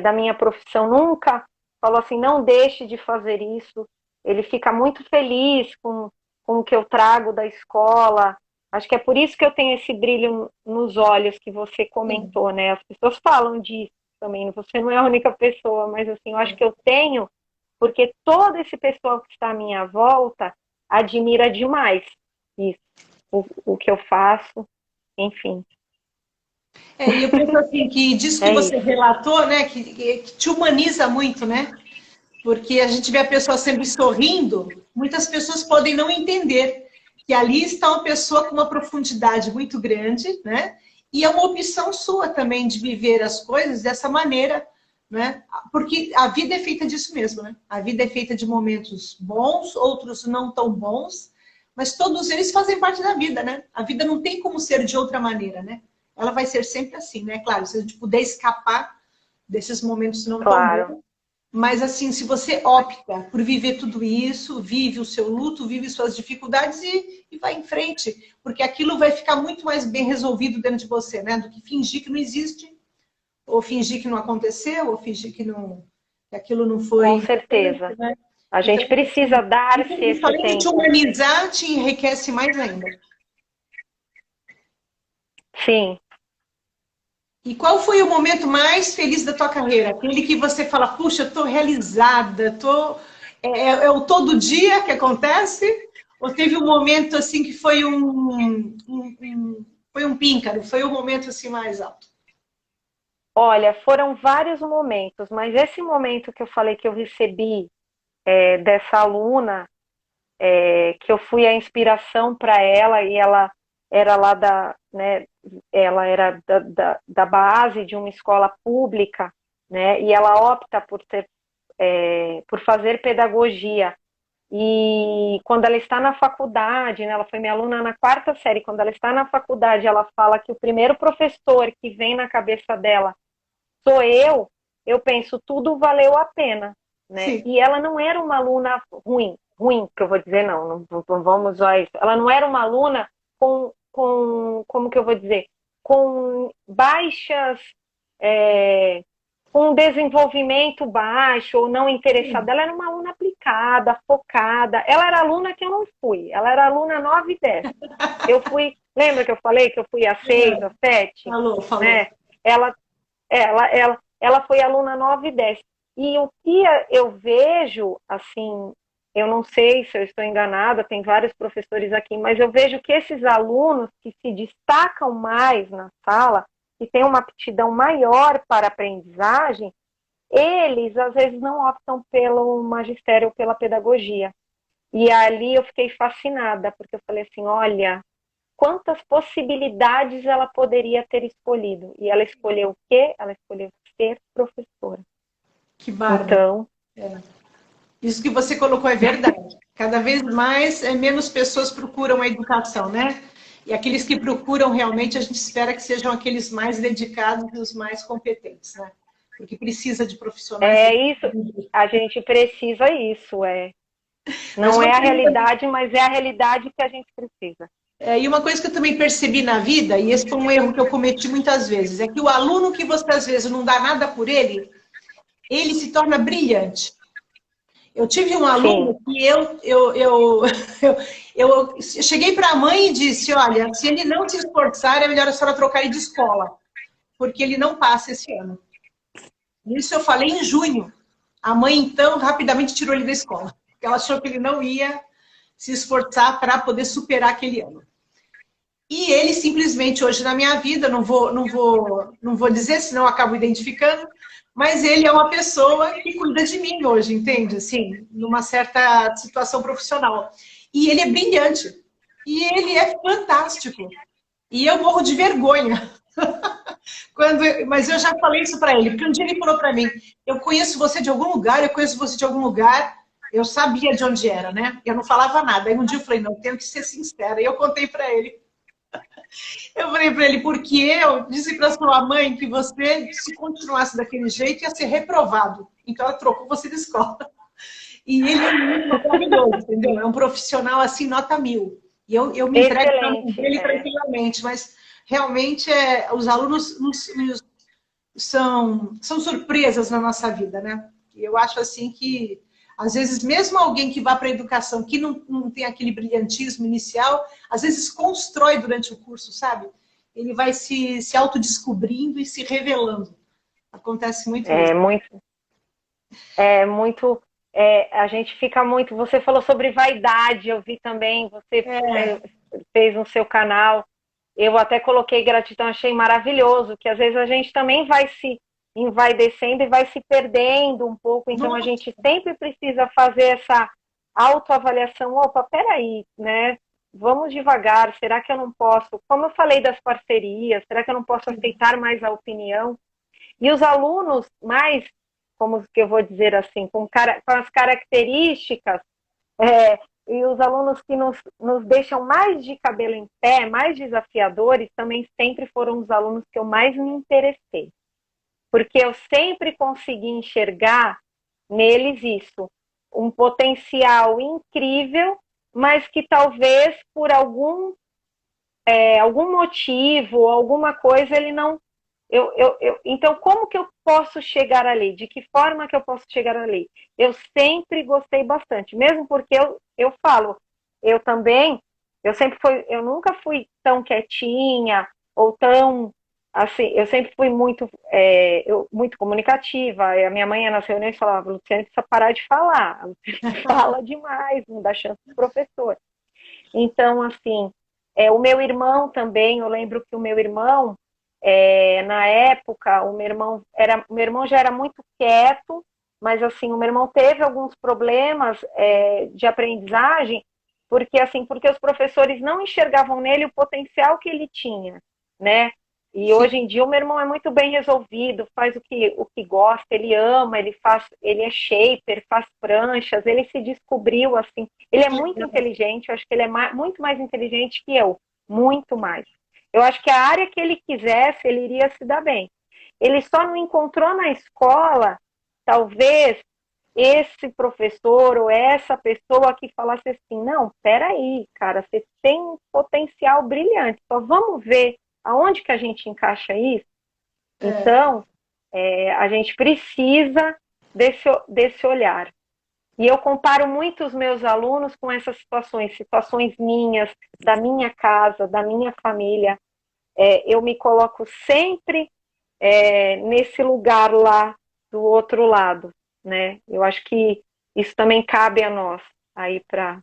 da minha profissão, nunca falou assim, não deixe de fazer isso. Ele fica muito feliz com o que eu trago da escola. Acho que é por isso que eu tenho esse brilho nos olhos que você Sim. comentou, né? As pessoas falam disso também, você não é a única pessoa, mas assim, eu acho que eu tenho, porque todo esse pessoal que está à minha volta admira demais isso, o que eu faço, enfim, E eu penso assim, que disso que é você isso. relatou, né, que te humaniza muito, né? Porque a gente vê a pessoa sempre sorrindo, muitas pessoas podem não entender que ali está uma pessoa com uma profundidade muito grande, né? E é uma opção sua também de viver as coisas dessa maneira, né? Porque a vida é feita disso mesmo, né? A vida é feita de momentos bons, outros não tão bons, mas todos eles fazem parte da vida, né? A vida não tem como ser de outra maneira, né? Ela vai ser sempre assim, né? Claro, se a gente puder escapar desses momentos não tão Claro. bons, mas assim, se você opta por viver tudo isso, vive o seu luto, vive suas dificuldades e vai em frente, porque aquilo vai ficar muito mais bem resolvido dentro de você, né? Do que fingir que não existe, ou fingir que não aconteceu, ou fingir que não, que aquilo não foi Com importante, certeza. né? A Então, gente precisa dar-se isso esse além de te tempo. humanizar, te enriquece mais ainda. Sim. E qual foi o momento mais feliz da tua carreira? Aquele que você fala, puxa, eu tô realizada, é o todo dia que acontece? Ou teve um momento assim que foi foi um píncaro, foi o momento assim mais alto? Olha, foram vários momentos, mas esse momento que eu falei que eu recebi dessa aluna, que eu fui a inspiração para ela e ela era lá né, ela era da base de uma escola pública, né, e ela opta por fazer pedagogia. E quando ela está na faculdade, né, ela foi minha aluna na quarta série, quando ela está na faculdade, ela fala que o primeiro professor que vem na cabeça dela sou eu penso, tudo valeu a pena, né? Sim. E ela não era uma aluna ruim, que eu vou dizer, não vamos usar isso. Ela não era uma aluna como que eu vou dizer, com baixas, é, com um desenvolvimento baixo ou não interessada. Ela era uma aluna aplicada, focada. Ela era aluna que eu não fui. Ela era aluna 9 e 10. Eu fui, lembra que eu falei que eu fui a 6, a 7, Falou. né? Ela ela foi aluna 9 e 10. E o que eu vejo, assim, eu não sei se eu estou enganada, tem vários professores aqui, mas eu vejo que esses alunos que se destacam mais na sala, que têm uma aptidão maior para a aprendizagem, eles às vezes não optam pelo magistério ou pela pedagogia. E ali eu fiquei fascinada, porque eu falei assim, olha, quantas possibilidades ela poderia ter escolhido. E ela escolheu o quê? Ela escolheu ser professora. Que bárbaro. Então, Isso que você colocou é verdade. Cada vez mais, menos pessoas procuram a educação, né? E aqueles que procuram realmente, a gente espera que sejam aqueles mais dedicados e os mais competentes, né? Porque precisa de profissionais. é isso, a gente precisa isso, Mas não é a realidade, mas é a realidade que a gente precisa. e uma coisa que eu também percebi na vida, e esse foi um erro que eu cometi muitas vezes, é que o aluno que você às vezes não dá nada por ele, ele se torna brilhante. Eu tive um Sim, aluno que eu, eu cheguei para a mãe e disse, olha, se ele não se esforçar, é melhor a senhora trocar ele de escola, porque ele não passa esse ano. Isso eu falei em junho. A mãe, então, rapidamente tirou ele da escola, porque ela achou que ele não ia se esforçar para poder superar aquele ano. E ele simplesmente hoje na minha vida, não vou dizer, senão eu acabo identificando, mas ele é uma pessoa que cuida de mim hoje, entende? Assim, numa certa situação profissional. E ele é brilhante. E ele é fantástico. E eu morro de vergonha. Mas eu já falei isso para ele, porque um dia ele falou para mim, eu conheço você de algum lugar, eu conheço você de algum lugar. Eu sabia de onde era, né? Eu não falava nada. Aí um dia eu falei, não, tenho que ser sincera. E eu contei para ele. Eu falei para ele, porque eu disse para sua mãe que você, se continuasse daquele jeito, ia ser reprovado. Então ela trocou você de escola. E ele é muito maravilhoso, entendeu? É um profissional assim, nota 1000. E eu me entrego na mão excelente. dele tranquilamente, mas realmente os alunos são surpresas na nossa vida, né? E eu acho assim que, às vezes, mesmo alguém que vá para a educação, que não tem aquele brilhantismo inicial, às vezes constrói durante o curso, sabe? Ele vai se autodescobrindo e se revelando. Acontece muito isso. É muito, muito, a gente fica muito. Você falou sobre vaidade, eu vi também, você fez no seu canal. Eu até coloquei gratidão, achei maravilhoso, que às vezes a gente também vai se envaidecendo e vai se perdendo um pouco. Então, a gente sempre precisa fazer essa autoavaliação. Opa, peraí, né? Vamos devagar. Será que eu não posso? Como eu falei das parcerias, será que eu não posso aceitar mais a opinião? E os alunos mais, como que eu vou dizer assim, com as características, e os alunos que nos deixam mais de cabelo em pé, mais desafiadores, também sempre foram os alunos que eu mais me interessei. Porque eu sempre consegui enxergar neles isso, um potencial incrível, mas que talvez por algum motivo, alguma coisa, ele não... Então, como que eu posso chegar ali? De que forma que eu posso chegar ali? Eu sempre gostei bastante, mesmo porque eu falo, eu também, eu nunca fui tão quietinha, ou tão, assim, eu sempre fui muito comunicativa. A minha mãe nas reuniões falava, Luciane, precisa parar de falar, você fala demais, não dá chance pro professor. Então, assim, o meu irmão também, eu lembro que o meu irmão, na época, o meu irmão já era muito quieto, mas assim, o meu irmão teve alguns problemas de aprendizagem, porque os professores não enxergavam nele o potencial que ele tinha, né? E hoje em dia o meu irmão é muito bem resolvido, faz o que gosta, ele ama, ele é shaper, faz pranchas, ele se descobriu assim. Ele é muito inteligente, eu acho que ele é muito mais inteligente que eu, muito mais. Eu acho que a área que ele quisesse, ele iria se dar bem. Ele só não encontrou na escola, talvez, esse professor ou essa pessoa que falasse assim, não, peraí, cara, você tem um potencial brilhante, só vamos ver aonde que a gente encaixa isso. Então, a gente precisa desse olhar. E eu comparo muito os meus alunos com essas situações minhas, da minha casa, da minha família. Eu me coloco sempre nesse lugar lá do outro lado, né? Eu acho que isso também cabe a nós aí para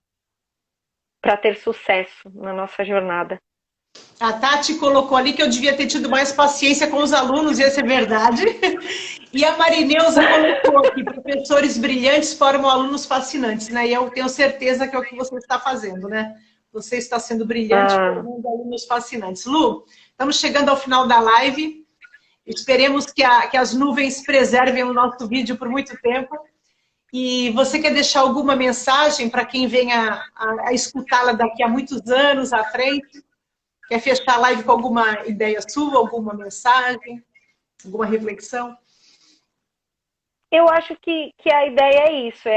ter sucesso na nossa jornada. A Tati colocou ali que eu devia ter tido mais paciência com os alunos, e essa é verdade. E a Marineuza colocou que professores brilhantes formam alunos fascinantes, né? E eu tenho certeza que é o que você está fazendo, né? Você está sendo brilhante, formando alunos fascinantes. Lu, estamos chegando ao final da live. Esperemos que as nuvens preservem o nosso vídeo por muito tempo. E você quer deixar alguma mensagem para quem venha a escutá-la daqui a muitos anos à frente? Quer fechar a live com alguma ideia sua, alguma mensagem, alguma reflexão? Eu acho que a ideia é isso,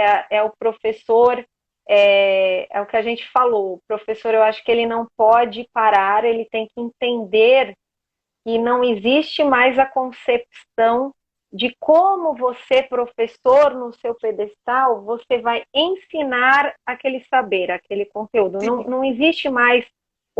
o professor, o que a gente falou, o professor, eu acho que ele não pode parar, ele tem que entender que não existe mais a concepção de como você, professor, no seu pedestal, você vai ensinar aquele saber, aquele conteúdo. Não existe mais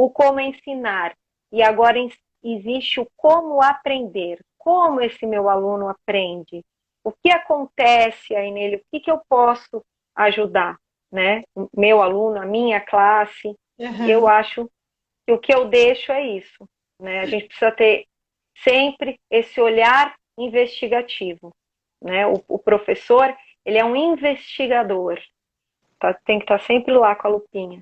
o como ensinar, e agora existe o como aprender, como esse meu aluno aprende, o que acontece aí nele, o que eu posso ajudar, né? Meu aluno, a minha classe, eu acho que o que eu deixo é isso, né? A gente precisa ter sempre esse olhar investigativo, né? O professor, ele é um investigador, tem que estar sempre lá com a lupinha.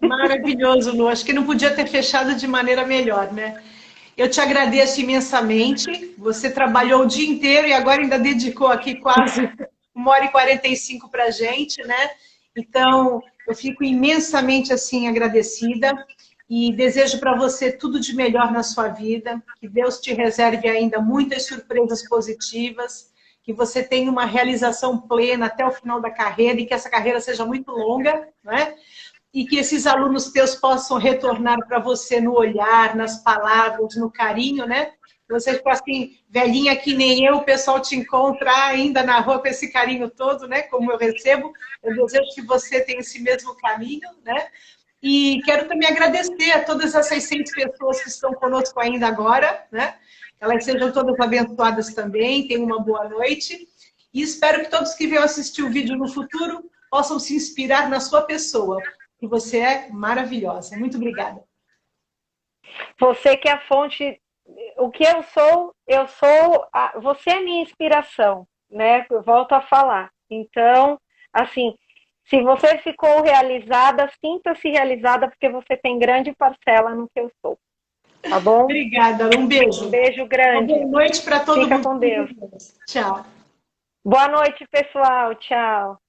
Maravilhoso, Lu. Acho que não podia ter fechado de maneira melhor, né? Eu te agradeço imensamente. Você trabalhou o dia inteiro e agora ainda dedicou aqui quase 1h45 para a gente, né? Então, eu fico imensamente assim agradecida e desejo para você tudo de melhor na sua vida, que Deus te reserve ainda muitas surpresas positivas, que você tenha uma realização plena até o final da carreira e que essa carreira seja muito longa, né? E que esses alunos teus possam retornar para você no olhar, nas palavras, no carinho, né? Você ficou assim, velhinha que nem eu, o pessoal te encontra ainda na rua com esse carinho todo, né? Como eu recebo. Eu desejo que você tenha esse mesmo caminho, né? E quero também agradecer a todas as 600 pessoas que estão conosco ainda agora, né? Elas sejam todas abençoadas também, tenham uma boa noite. E espero que todos que venham assistir o vídeo no futuro possam se inspirar na sua pessoa, que você é maravilhosa. Muito obrigada. Você que é a fonte, o que você é minha inspiração, né? Eu volto a falar. Então, assim, se você ficou realizada, sinta-se realizada porque você tem grande parcela no que eu sou, tá bom? Obrigada, um Um beijo. beijo Uma grande. boa noite para todo Fica mundo. com Deus. Tchau. Boa noite, pessoal. Tchau.